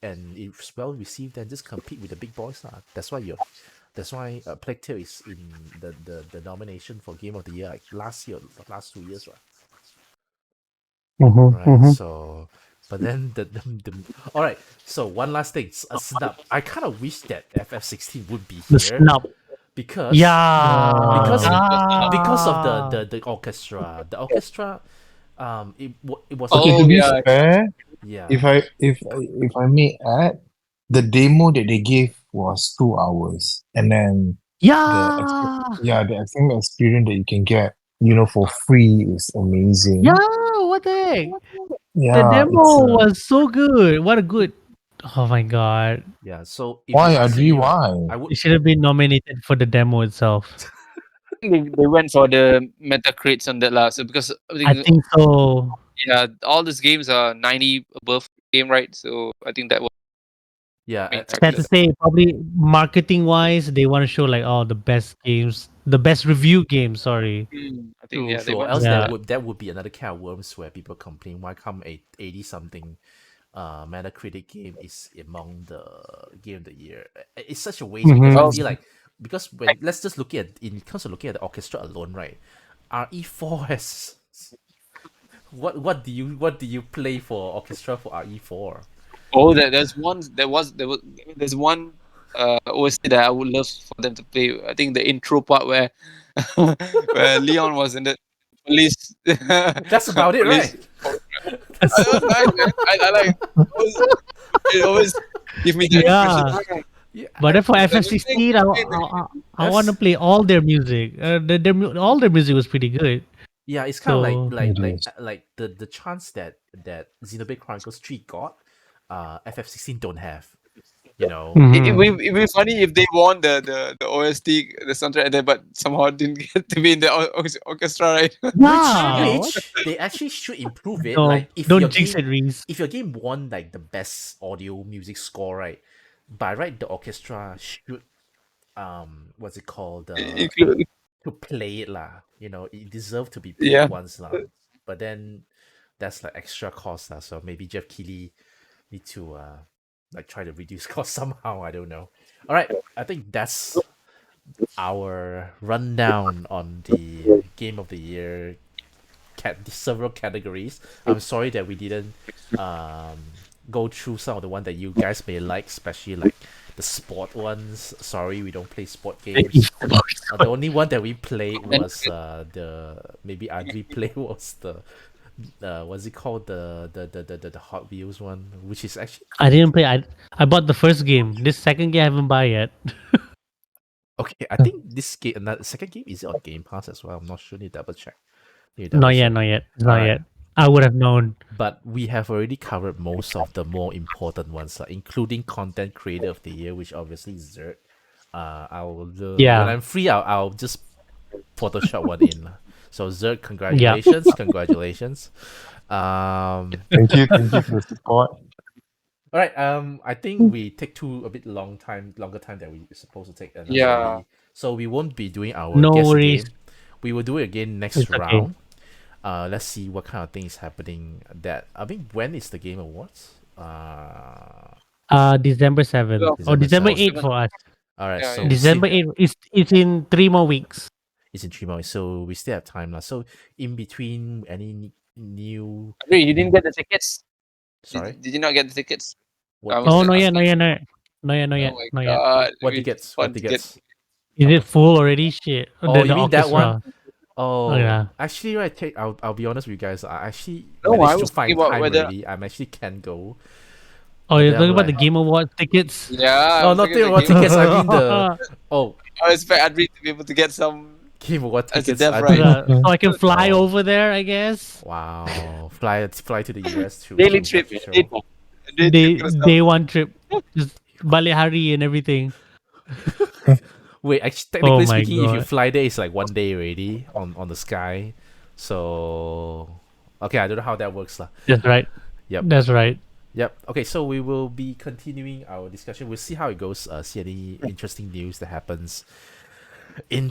and it's well received, then just compete with the big boys lah. That's why Plague Tale is in the nomination for Game of the Year like last year, last 2 years, right? Right. So, but then the all right. So one last thing, a snub. I kind of wish that FF16 would be The here snub. because Yeah. because Ah. because of the orchestra. The orchestra, it was Okay, Oh, to be yeah. fair, yeah. if I may add, the demo that they gave was 2 hours, and then Yeah. the extreme experience that you can get, for free is amazing. Yeah. What the heck? The Yeah, it's demo was so good. What a good. Oh my god. Yeah. So if you why ask Adri? me, right, Why? I would It should have been nominated for the demo itself. They went for the meta crates on that lah. So because I I think, think so. yeah, all these games are 90 above game, right? So I think that was yeah. the main Sad factor. to say, probably marketing wise, they want to show like the best games, the best review games. Sorry. I think, True, yeah, they true. went Else for Yeah. that. that would be another can of worms where people complain why come a 80 something Metacritic game is among the game of the year. It's such a waste because I Well, feel like because when let's just look at in terms of looking at the orchestra alone, right? RE4 has what do you play for orchestra for RE4? oh, there's one OST that I would love for them to play. I think the intro part where where Leon was in the police. That's about it, police. right? It was nice, man. I like it always give me that Yeah. impression. Yeah, But then for Like, FF16, I want to that's play all their music. All their music was pretty good. Yeah, it's kind of So like the chance that Xenoblade Chronicles 3 got, FF16 don't have. You know. It'd be funny if they won the OST, the soundtrack, and then, but somehow didn't get to be in the orchestra, right? Which they actually should improve it. No, Like if your don't jinx game it, Reese. if your game won like the best audio music score, right? By right the orchestra should what's it called? Include, To play it lah. You know, it deserved to be played yeah. once lah. But then that's like extra cost lah. So maybe Jeff Keighley need to like try to reduce cost somehow. I don't know. All right, I think that's our rundown on the game of the year several categories. I'm sorry that we didn't go through some of the one that you guys may like, especially like the sport ones. Sorry, we don't play sport games. The only one that we played was the maybe Andre played was the what's it called, the Hot Wheels one, which is actually I didn't play. I bought the first game. This second game I haven't buy yet. okay. I think this game, another second game, is it on Game Pass as well? I'm not sure. Need to double check. Not yet. Not yet. It's not Alright. yet. I would have known. But we have already covered most of the more important ones, including content creator of the year, which obviously is Zergg. Yeah. When I'm free, I'll just Photoshop one in lah. So Zergg, congratulations, congratulations. Thank you for the support. All right. I think we take a bit longer time than we supposed to take. Yeah. So we won't be doing our No guest worries. game. We will do it again next It's okay. round. Let's see what kind of things happening. When is the Game Awards? December 7th or December December 8th 7th. for us. All right. Yeah, So yeah. December 8th. It's in 3 more weeks. It's in 3 months, so we still have time lah. So in between, any new? Andre, you didn't get the tickets. Sorry. Did you not get the tickets? What I tickets? was Oh, not yet. asking. Not yet. Not yet. Not yet. Not Oh yet. my Not yet. god. What we tickets? want What to tickets? Is it full already? Shit. Oh, you mean that orchestra. one? Oh, yeah. Actually, right. I'll be honest with you guys. I actually No, I managed was to find thinking about time whether- already. I actually can go. Oh, you're Then talking I'm about the like- Game Awards tickets? Yeah. I Oh, was not thinking thinking about the game- tickets. I mean the I expect Andre to be able to get some. Game Award As a tickets. dev, I right? don't- So I can fly Oh. over there, I guess. Wow, fly to the US to Daily to trip. watch the Day, show. Day, trip kind of day one trip. Just balik hari and everything. Wait, actually, technically my speaking, if you God. fly there, it's like 1 day already on the sky. So, okay, I don't know how that works lah. That's right. Yep. That's right. Yep. Okay, so we will be continuing our discussion. We'll see how it goes. See any interesting news that happens in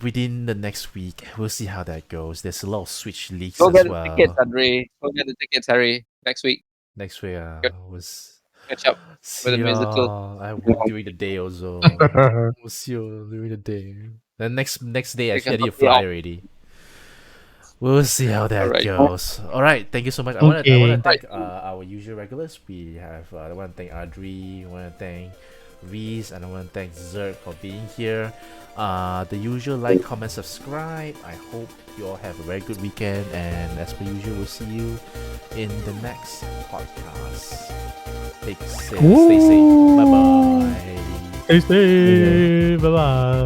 within the next week. We'll see how that goes. There's a lot of Switch leaks Go as get the well. tickets, Andre. Go get the tickets, Harry. Next week. Next week Good. was Catch up. see the musical. y'all. I work during the day also. We'll see you during the day. Then next day, actually, I need to can fly already. We'll see how that Alright. goes. All right, thank you so much. I want to Okay. thank our usual regulars. We have I want to thank Adri. I want to thank Reese, and I want to thank Zergg for being here. The usual like, comment, subscribe. I hope you all have a very good weekend, and as per usual, we'll see you in the next podcast. Stay safe. Bye bye. Stay safe. Bye bye.